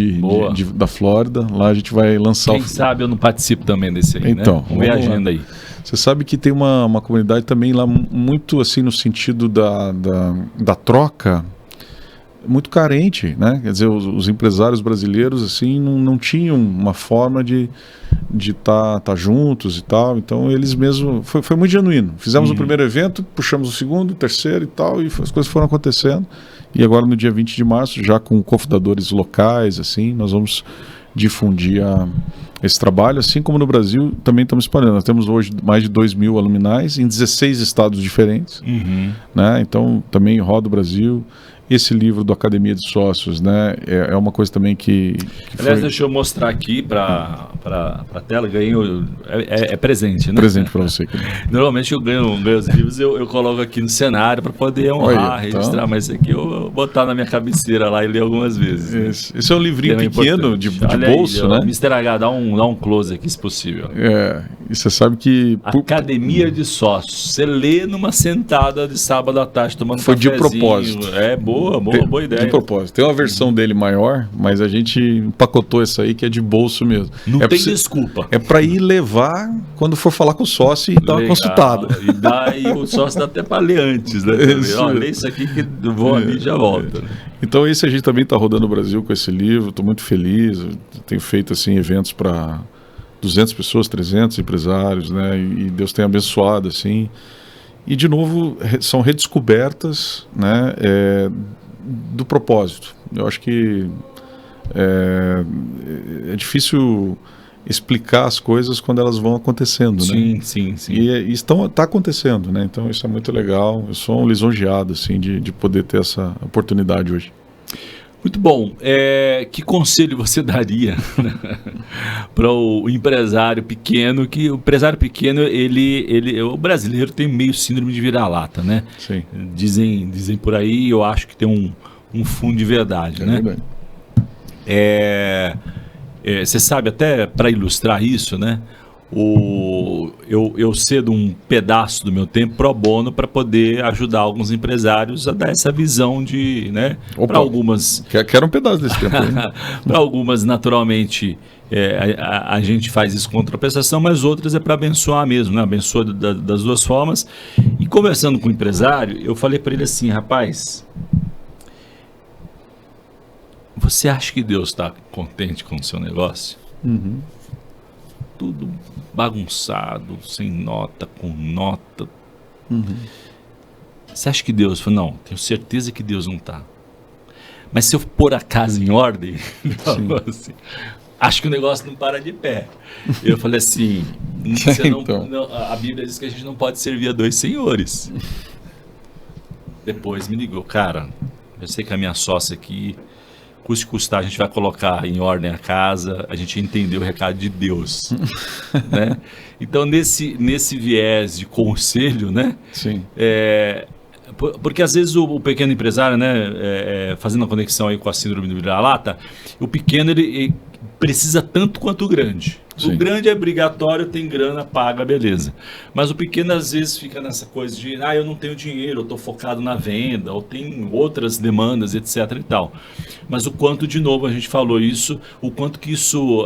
da Flórida, lá a gente vai lançar... Quem sabe eu não participo também desse aí, então, né? Vamos ver a agenda aí. Você sabe que tem uma comunidade também lá muito assim no sentido da troca, muito carente, né? Quer dizer, os empresários brasileiros assim não tinham uma forma de tá juntos e tal, então eles mesmos foi muito genuíno. Fizemos o primeiro evento, puxamos o segundo, o terceiro e tal, e as coisas foram acontecendo. E agora no dia 20 de março, já com cofundadores locais, assim, nós vamos difundir esse trabalho, assim como no Brasil também estamos espalhando. Nós temos hoje mais de 2.000 aluminais em 16 estados diferentes, né? Então também roda o Brasil. Esse livro do Academia de Sócios, né, é uma coisa também que aliás, deixa eu mostrar aqui para a tela, ganhei é presente, né? Presente para você. Normalmente eu ganho os livros, eu coloco aqui no cenário para poder honrar, registrar, mas esse aqui eu vou botar na minha cabeceira lá e ler algumas vezes. Esse é um livrinho pequeno, de bolso, aí, né? Mr. H, dá um close aqui, se possível. E você sabe que... Academia de Sócios. Você lê numa sentada de sábado à tarde, tomando Foi cafezinho. de propósito. Boa. Boa ideia. De propósito. Tem uma versão dele maior, mas a gente empacotou essa aí que é de bolso mesmo. Não tem desculpa. É para ir levar quando for falar com o sócio e dar uma consultada. E o sócio dá até para ler antes, né? Lê isso aqui que eu vou ali e já volto. Então esse a gente também está rodando o Brasil com esse livro. Estou muito feliz. Eu tenho feito assim eventos para 200 pessoas, 300 empresários, né? E Deus tem abençoado assim. E de novo são redescobertas, né? Do propósito. Eu acho que é difícil explicar as coisas quando elas vão acontecendo, né? Sim. E está acontecendo, né? Então isso é muito legal. Eu sou um lisonjeado assim de poder ter essa oportunidade hoje. Muito bom. Que conselho você daria para o empresário pequeno? Que o empresário pequeno, o brasileiro tem meio síndrome de vira-lata, né? Sim. Dizem por aí, eu acho que tem um fundo de verdade, né? Verdade. Você sabe, até para ilustrar isso, né? Eu cedo um pedaço do meu tempo pro bono para poder ajudar alguns empresários a dar essa visão de, né? Para algumas... Quero um pedaço desse tempo aí. Para algumas, naturalmente, a gente faz isso com contraprestação, mas outras é para abençoar mesmo, né? Abençoa das duas formas. E conversando com o empresário, eu falei para ele assim, rapaz... Você acha que Deus está contente com o seu negócio? Uhum. Tudo bagunçado, sem nota, com nota. Uhum. Você acha que Deus... Não, tenho certeza que Deus não está. Mas se eu pôr a casa em ordem, assim, acho que o negócio não para de pé. Eu falei assim, a Bíblia diz que a gente não pode servir a dois senhores. Depois me ligou, cara, eu sei que a minha sócia aqui... custe custar, a gente vai colocar em ordem a casa, a gente entendeu o recado de Deus, né? Então, nesse viés de conselho, né? Sim. Porque às vezes o pequeno empresário, né, fazendo a conexão aí com a síndrome do vira-lata, o pequeno ele precisa tanto quanto o grande. Sim. O grande é obrigatório, tem grana, paga, beleza. Mas o pequeno às vezes fica nessa coisa de, eu não tenho dinheiro, eu estou focado na venda, ou tem outras demandas, etc e tal. Mas o quanto, de novo, a gente falou isso, o quanto que isso,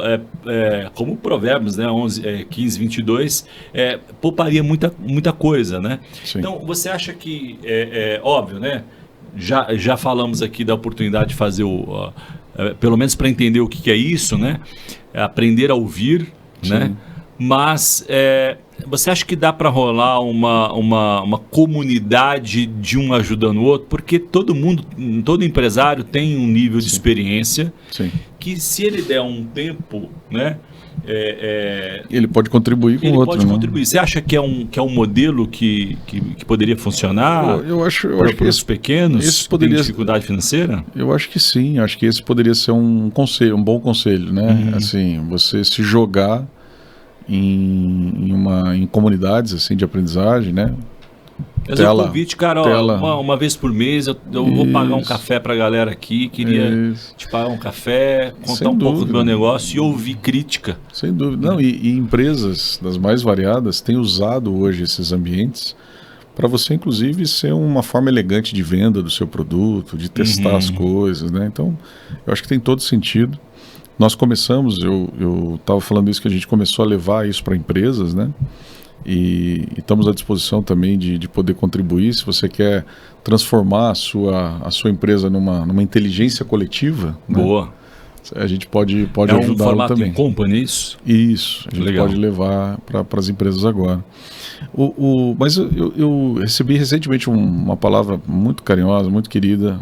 como Provérbios, né, 15, 22, pouparia muita coisa, né? Sim. Então, você acha que, óbvio, né? Já falamos aqui da oportunidade de fazer pelo menos para entender o que é isso, né? Aprender a ouvir, né? Mas você acha que dá para rolar uma comunidade de um ajudando o outro? Porque todo empresário tem um nível de experiência que, se ele der um tempo, né? Ele pode contribuir com o outro. Ele pode contribuir. Você acha que é um modelo que poderia funcionar? Eu acho que os pequenos que têm dificuldade financeira? Eu acho que sim. Acho que esse poderia ser um bom conselho, né? Assim, você se jogar em comunidades assim de aprendizagem, né? Fazer um convite, cara, uma vez por mês eu vou pagar um café pra galera aqui, queria te pagar um café, contar um pouco do meu negócio e ouvir crítica. Sem dúvida. Não, e empresas das mais variadas têm usado hoje esses ambientes para você, inclusive, ser uma forma elegante de venda do seu produto, de testar as coisas, né? Então, eu acho que tem todo sentido. Nós começamos, eu estava falando isso, que a gente começou a levar isso para empresas, né? E estamos à disposição também de poder contribuir. Se você quer transformar a sua empresa numa inteligência coletiva, boa, né? A gente pode ajudá-lo também. Em company, isso? Isso, a gente pode levar para as empresas agora. Mas eu recebi recentemente uma palavra muito carinhosa, muito querida,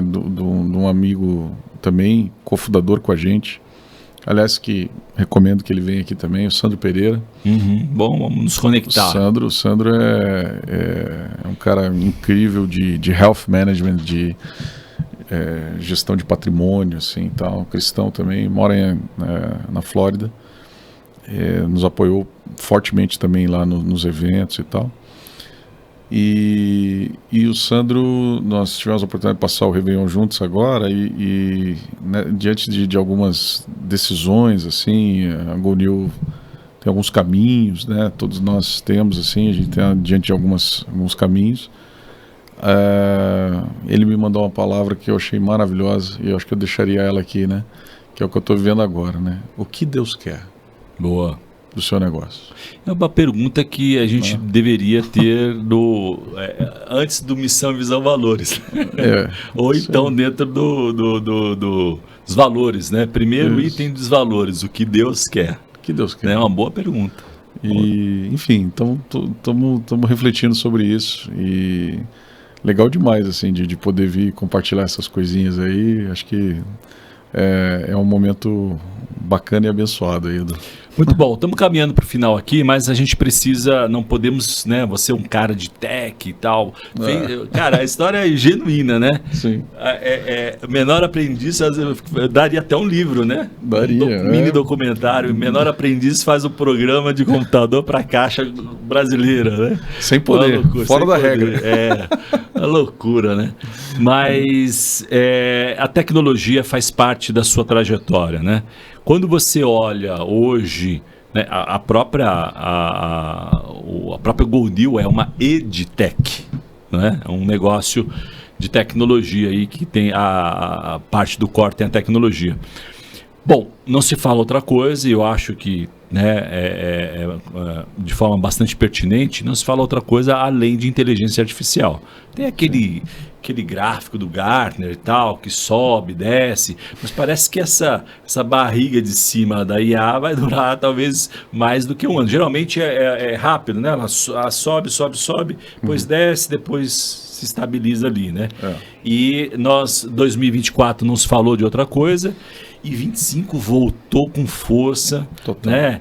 de um amigo também, cofundador com a gente. Aliás, que recomendo que ele venha aqui também, o Sandro Pereira. Bom, vamos nos conectar. O Sandro é um cara incrível de health management, de gestão de patrimônio, assim, tal, cristão também, mora na Flórida. Nos apoiou fortemente também lá nos eventos e tal. E o Sandro, nós tivemos a oportunidade de passar o Réveillon juntos agora né, diante de algumas decisões, assim, a GoNew tem alguns caminhos, né, todos nós temos, assim, a gente tem diante de alguns caminhos. ele me mandou uma palavra que eu achei maravilhosa e eu acho que eu deixaria ela aqui, né? Que é o que eu estou vivendo agora, né? O que Deus quer? Boa. Do seu negócio. É uma pergunta que a gente deveria ter antes do Missão, Visão, Valores. Ou então dentro dos valores, né? Primeiro item dos valores, o que Deus quer. O que Deus quer. É uma boa pergunta. E, enfim, estamos refletindo sobre isso e legal demais, assim, de poder vir compartilhar essas coisinhas aí. Acho que é um momento bacana e abençoado aí. Muito bom, estamos caminhando para o final aqui, mas a gente precisa, não podemos, né? Você é um cara de tech e tal. Cara, a história é genuína, né? Sim. Menor Aprendiz daria até um livro, né? Daria. Mini documentário. Menor Aprendiz faz um programa de computador para a Caixa Brasileira, né? Sem poder, loucura, fora sem da poder. regra. Uma loucura, né? Mas a tecnologia faz parte da sua trajetória, né? Quando você olha hoje, né, a própria GoDeal é uma edtech, né? É um negócio de tecnologia aí que tem a parte do core tem a tecnologia. Bom, não se fala outra coisa e eu acho que, né, de forma bastante pertinente, não se fala outra coisa além de inteligência artificial. Tem aquele gráfico do Gartner e tal, que sobe, desce, mas parece que essa barriga de cima da IA vai durar talvez mais do que um ano. Geralmente é rápido, né? Ela sobe, depois desce, depois se estabiliza ali, né? E 2024 não se falou de outra coisa, e 25 voltou com força. Total. Né?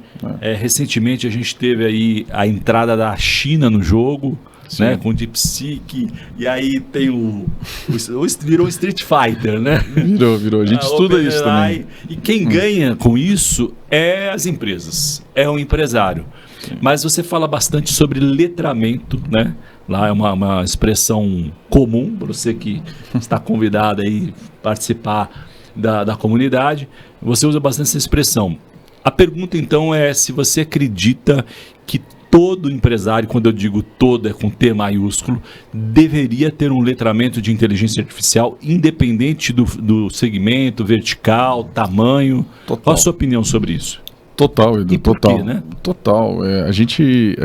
Recentemente a gente teve aí a entrada da China no jogo, né? Com o DeepSeek, e aí tem virou Street Fighter, né? Virou. A gente estuda isso também. E quem ganha com isso é as empresas, é o empresário. Sim. Mas você fala bastante sobre letramento, né? Lá é uma expressão comum para você que está convidado aí a participar da comunidade. Você usa bastante essa expressão. A pergunta então é se você acredita que todo empresário, quando eu digo todo é com T maiúsculo, deveria ter um letramento de inteligência artificial independente do segmento, vertical, tamanho. Total. Qual a sua opinião sobre isso? Total, Edu, total. Quê, né? Total. A gente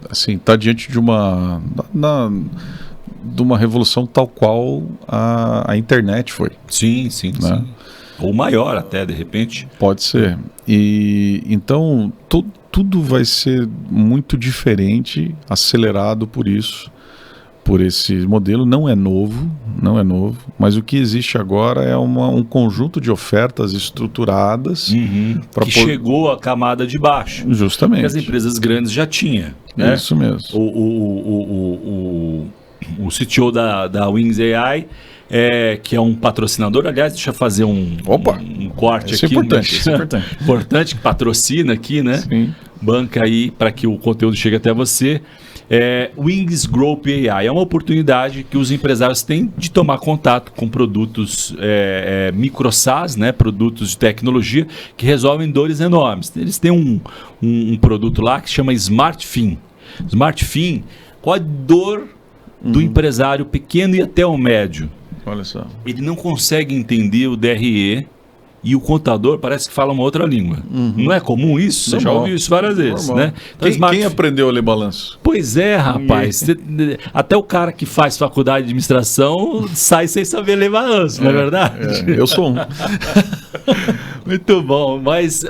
assim, está diante de uma revolução tal qual a internet foi. Sim. Ou maior até, de repente. Pode ser. E então tudo vai ser muito diferente, acelerado por isso, por esse modelo. Não é novo, mas o que existe agora é um conjunto de ofertas estruturadas. Que chegou à camada de baixo. Justamente. Que as empresas grandes já tinham. Né? Isso mesmo. O CTO da Wings AI, que é um patrocinador, aliás, deixa eu fazer um corte aqui. Isso é importante. Importante, que patrocina aqui, né? Sim. Banca aí para que o conteúdo chegue até você. Wings Group AI é uma oportunidade que os empresários têm de tomar contato com produtos micro SaaS, né? Produtos de tecnologia que resolvem dores enormes. Eles têm um produto lá que chama SmartFin. SmartFin, qual a dor do empresário pequeno e até o médio? Olha só. Ele não consegue entender o DRE e o contador parece que fala uma outra língua. Não é comum isso? Você já ouviu isso várias vezes, né? Então, quem aprendeu a ler balanço? Pois é, rapaz. Até o cara que faz faculdade de administração sai sem saber ler balanço, não é verdade? Eu sou um. Muito bom. Mas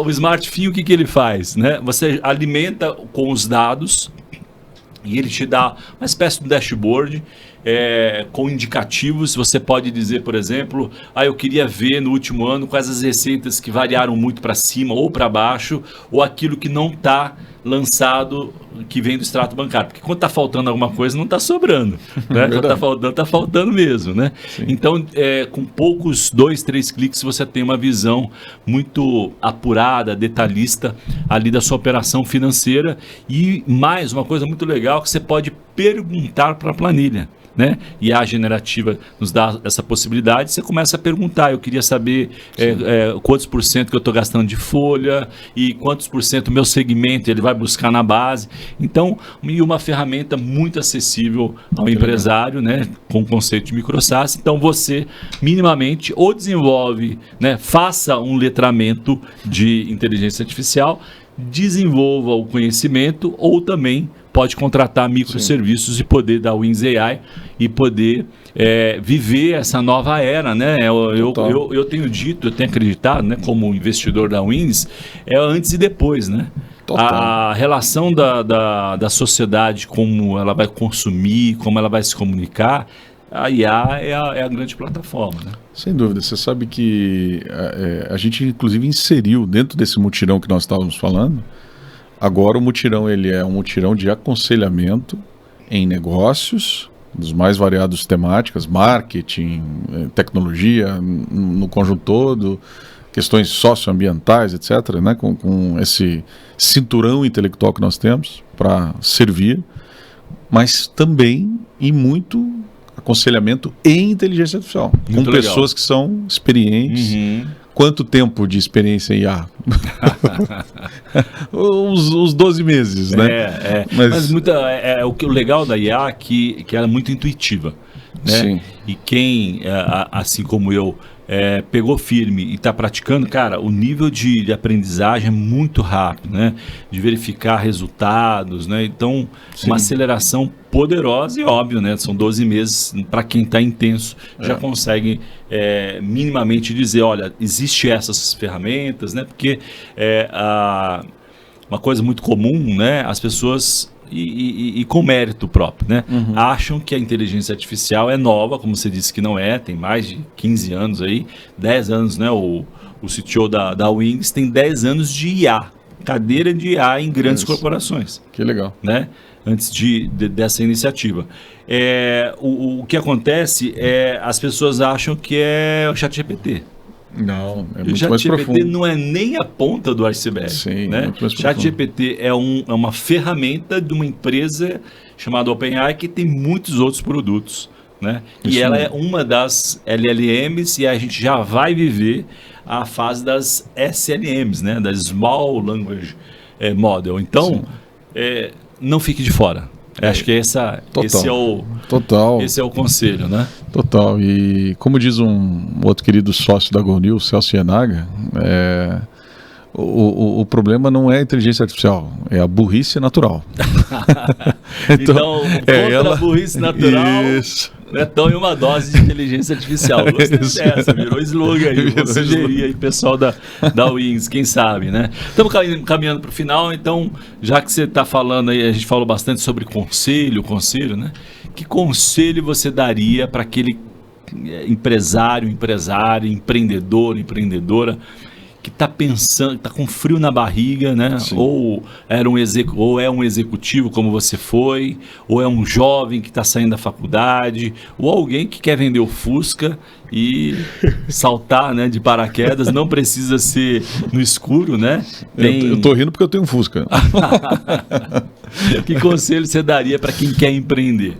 o SmartFin, o que ele faz? Né? Você alimenta com os dados e ele te dá uma espécie de dashboard com indicativos. Você pode dizer, por exemplo, eu queria ver no último ano quais as receitas que variaram muito para cima ou para baixo, ou aquilo que não está lançado, que vem do extrato bancário. Porque quando está faltando alguma coisa, não está sobrando. Né? Quando está faltando mesmo. Né? Então, com poucos 2, 3 cliques, você tem uma visão muito apurada, detalhista ali da sua operação financeira. E mais, uma coisa muito legal, que você pode perguntar para a planilha. Né? E a generativa nos dá essa possibilidade. Você começa a perguntar, eu queria saber quantos por cento que eu estou gastando de folha e quantos por cento do meu segmento ele vai buscar na base. Então, e uma ferramenta muito acessível ao empresário, né, com o conceito de micro SaaS. Então, você minimamente ou desenvolve, né, faça um letramento de inteligência artificial, desenvolva o conhecimento ou também pode contratar microserviços e poder da Wings AI e poder viver essa nova era, né? Eu tenho dito, eu tenho acreditado, né, como investidor da Wings, é antes e depois, né? A relação da sociedade, como ela vai consumir, como ela vai se comunicar, a IA é a grande plataforma, né? Sem dúvida. Você sabe que a gente, inclusive, inseriu dentro desse mutirão que nós estávamos falando. Agora o mutirão ele é um mutirão de aconselhamento em negócios, dos mais variados temáticas, marketing, tecnologia, no conjunto todo, questões socioambientais, etc., né? Com esse cinturão intelectual que nós temos para servir, mas também e muito aconselhamento em inteligência artificial, muito com legal. Pessoas que são experientes. Quanto tempo de experiência em IA? Os 12 meses, né? Mas o legal da IA é que ela é muito intuitiva, né? Sim. E quem, assim como eu, pegou firme e está praticando, cara, o nível de aprendizagem é muito rápido, né? De verificar resultados, né? Então, uma aceleração poderosa e óbvio, né? São 12 meses, para quem está intenso, já consegue minimamente dizer, olha, existe essas ferramentas, né? Porque uma coisa muito comum, né? As pessoas... E com mérito próprio, né? Acham que a inteligência artificial é nova, como você disse que não é, tem mais de 15 anos aí, 10 anos, né? O CTO da Wings tem 10 anos de IA, cadeira de IA em grandes corporações. Que legal. Né? Antes dessa iniciativa. O que acontece é as pessoas acham que é o ChatGPT. Não, é muito mais profundo. O ChatGPT não é nem a ponta do iceberg. Sim, né? O ChatGPT é uma ferramenta de uma empresa chamada OpenAI que tem muitos outros produtos. Né? E ela é uma das LLMs e a gente já vai viver a fase das SLMs, né? Das Small Language Model. Então, não fique de fora. Acho que esse é o conselho, né? Total. E como diz um outro querido sócio da GoNews, Celso Ienaga, o problema não é a inteligência artificial, é a burrice natural. Então, contra a burrice natural, tome uma dose de inteligência artificial. Gostei dessa, virou slogan aí. Vou sugerir aí, pessoal da Wings, quem sabe, né? Estamos caminhando para o final, então, já que você está falando aí, a gente falou bastante sobre conselho, né? Que conselho você daria para aquele empresário, empreendedora, que está pensando, está com frio na barriga, né? Ou é um executivo como você foi, ou é um jovem que está saindo da faculdade, ou alguém que quer vender o Fusca e saltar, né, de paraquedas, não precisa ser no escuro, né? Eu tô rindo porque eu tenho um Fusca. Que conselho você daria para quem quer empreender?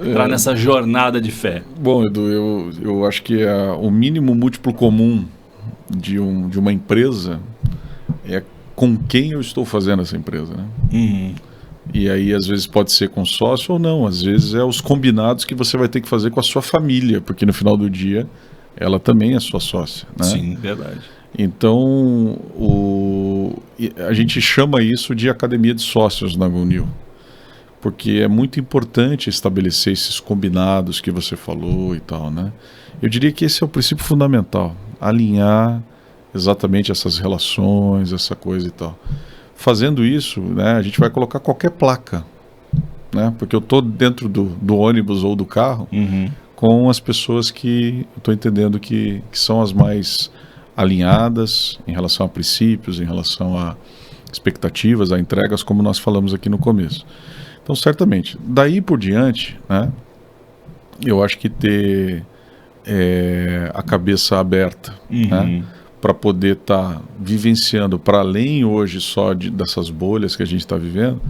Entrar nessa jornada de fé? Bom, Edu, eu acho que o mínimo múltiplo comum de uma empresa é com quem eu estou fazendo essa empresa, né? E aí às vezes pode ser com sócio ou não, às vezes é os combinados que você vai ter que fazer com a sua família, porque no final do dia ela também é sua sócia, né? Sim, verdade. Então a gente chama isso de academia de sócios na GoNews, porque é muito importante estabelecer esses combinados que você falou e tal, né? Eu diria que esse é o princípio fundamental, alinhar exatamente essas relações, essa coisa e tal. Fazendo isso, né, a gente vai colocar qualquer placa, né? Porque eu estou dentro do ônibus ou do carro com as pessoas que eu estou entendendo que são as mais alinhadas em relação a princípios, em relação a expectativas, a entregas, como nós falamos aqui no começo. Então, certamente, daí por diante, né, eu acho que ter a cabeça aberta, né, para poder estar vivenciando para além hoje só dessas bolhas que a gente está vivendo,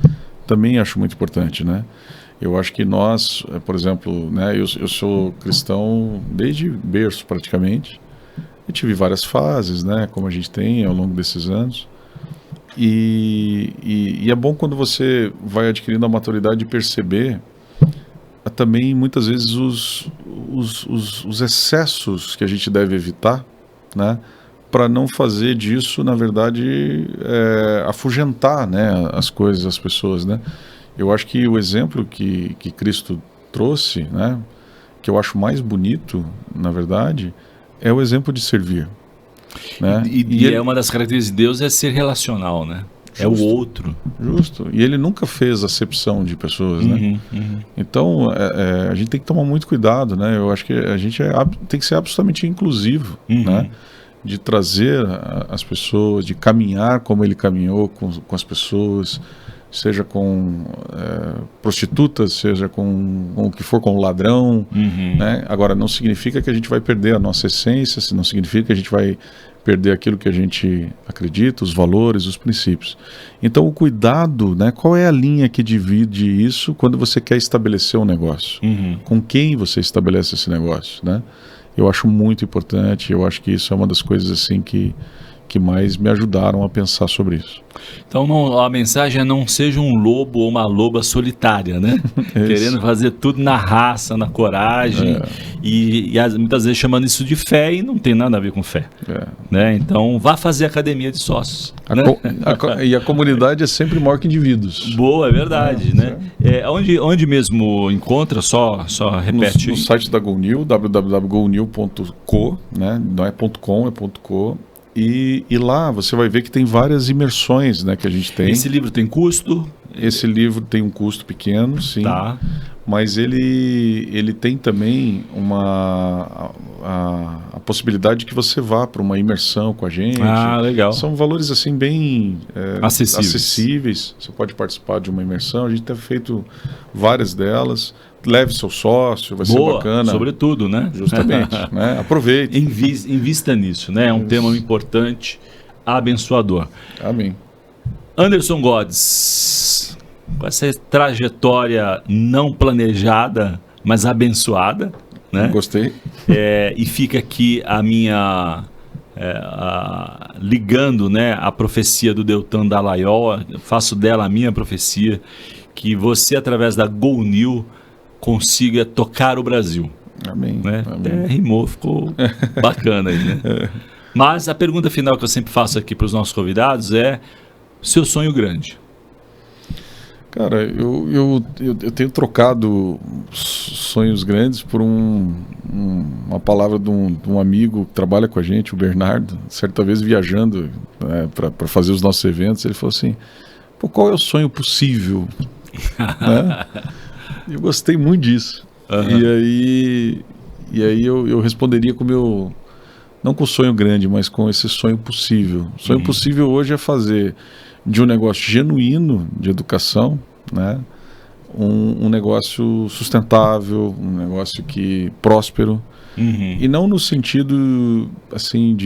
também acho muito importante, né? Eu acho que nós, por exemplo, né, eu sou cristão desde berço praticamente. Eu tive várias fases, né, como a gente tem ao longo desses anos, E é bom quando você vai adquirindo a maturidade de perceber também muitas vezes os excessos que a gente deve evitar, né, para não fazer disso, na verdade, afugentar, né, as coisas, as pessoas, né. Eu acho que o exemplo que Cristo trouxe, né, que eu acho mais bonito, na verdade, é o exemplo de servir. Né? E é uma das características de Deus é ser relacional, né? Justo, é o outro. Justo. E ele nunca fez acepção de pessoas, né? Então, a gente tem que tomar muito cuidado, né? Eu acho que a gente tem que ser absolutamente inclusivo, né? De trazer as pessoas, de caminhar como ele caminhou com as pessoas, seja com prostitutas, seja com o que for, com o ladrão, né? Agora, não significa que a gente vai perder a nossa essência, não significa que a gente vai perder aquilo que a gente acredita, os valores, os princípios. Então, o cuidado, né? Qual é a linha que divide isso quando você quer estabelecer um negócio? Com quem você estabelece esse negócio, né? Eu acho muito importante, eu acho que isso é uma das coisas assim que mais me ajudaram a pensar sobre isso. Então a mensagem é: não seja um lobo ou uma loba solitária, né? Querendo fazer tudo na raça, na coragem, e muitas vezes chamando isso de fé, e não tem nada a ver com fé. Né? Então vá fazer academia de sócios. E a comunidade é sempre maior que indivíduos. Boa, é verdade. Né? Onde mesmo encontra? Só repete. No site da GoNew, www.gonil.co, né? Não é .com, é .co. E lá você vai ver que tem várias imersões, né, que a gente tem. Esse livro tem custo? Esse livro tem um custo pequeno, sim. Tá. Mas ele tem também a possibilidade de que você vá para uma imersão com a gente. Legal. São valores assim bem acessíveis. Você pode participar de uma imersão. A gente tem feito várias delas. Leve seu sócio, vai ser bacana. Sobretudo, né? Justamente, né? Aproveite. Invista nisso, né? É um tema importante, abençoador. Amém. Anderson Godes, com essa trajetória não planejada, mas abençoada, né? Gostei. E fica aqui a minha... ligando, né, a profecia do Deltan Dallagnol, faço dela a minha profecia, que você, através da GoNew, consiga tocar o Brasil. Amém. Né? Amém. Até rimou, ficou bacana aí, né? Mas a pergunta final que eu sempre faço aqui para os nossos convidados é: seu sonho grande? Cara, eu tenho trocado sonhos grandes por uma palavra de um amigo que trabalha com a gente, o Bernardo. Certa vez viajando para fazer os nossos eventos, ele falou assim: pô, qual é o sonho possível? Né? Eu gostei muito disso. E aí eu responderia com o meu... Não com o sonho grande, mas com esse sonho possível. O sonho possível hoje é fazer de um negócio genuíno de educação, né, um negócio sustentável, um negócio próspero. E não no sentido assim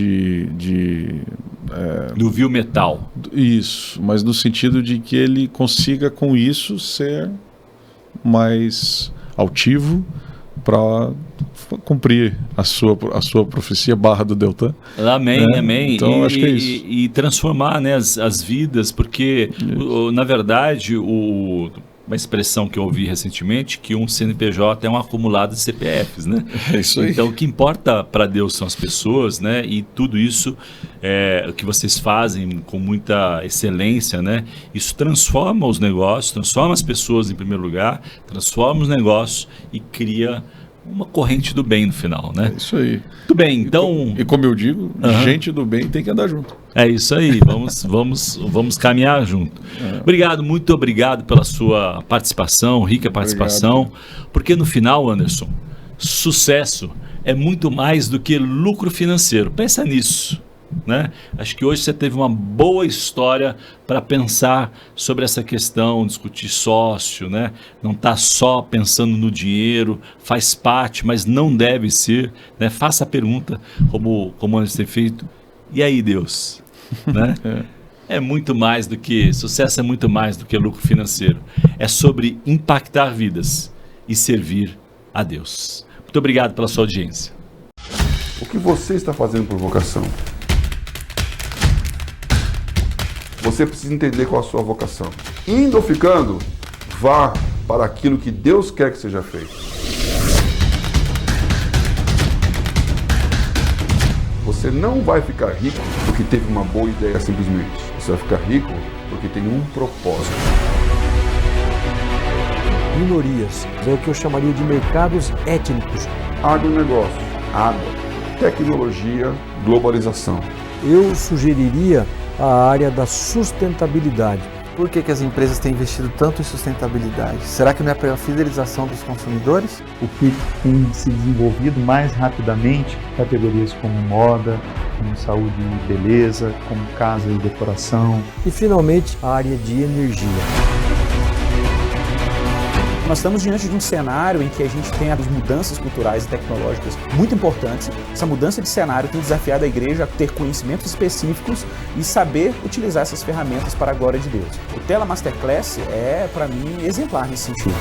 do vil metal. Isso, mas no sentido de que ele consiga com isso ser mais altivo para cumprir a sua profecia / do Deltan. Amém, amém. Então acho que é isso. E transformar, né, as vidas, porque na verdade uma expressão que eu ouvi recentemente, que um CNPJ é um acumulado de CPFs, né? É isso aí. Então o que importa para Deus são as pessoas, né? E tudo isso que vocês fazem com muita excelência, né? Isso transforma os negócios, transforma as pessoas em primeiro lugar, transforma os negócios e cria uma corrente do bem no final, né? É isso aí. Muito bem, então... E como eu digo, gente do bem tem que andar junto. É isso aí, vamos caminhar junto. Obrigado, muito obrigado pela sua participação, rica participação, porque no final, Anderson, sucesso é muito mais do que lucro financeiro. Pensa nisso. Né? Acho que hoje você teve uma boa história para pensar sobre essa questão, discutir sócio, né? Não está só pensando no dinheiro, faz parte, mas não deve ser, né? Faça a pergunta, como antes tem feito: e aí, Deus? Né? É muito mais do que, sucesso é muito mais do que lucro financeiro, é sobre impactar vidas e servir a Deus. Muito obrigado pela sua audiência. O que você está fazendo por vocação? você precisa entender qual a sua vocação. Indo ou ficando, vá para aquilo que Deus quer que seja feito. Você não vai ficar rico porque teve uma boa ideia simplesmente. Você vai ficar rico porque tem um propósito. Minorias, é o que eu chamaria de mercados étnicos. Agronegócio, água, tecnologia, globalização. Eu sugeriria a área da sustentabilidade. Por que as empresas têm investido tanto em sustentabilidade? Será que não é pela fidelização dos consumidores? O que tem se desenvolvido mais rapidamente, categorias como moda, como saúde e beleza, como casa e decoração. E, finalmente, a área de energia. Nós estamos diante de um cenário em que a gente tem as mudanças culturais e tecnológicas muito importantes. Essa mudança de cenário tem desafiado a igreja a ter conhecimentos específicos e saber utilizar essas ferramentas para a glória de Deus. O Tela Masterclass é, para mim, exemplar nesse sentido.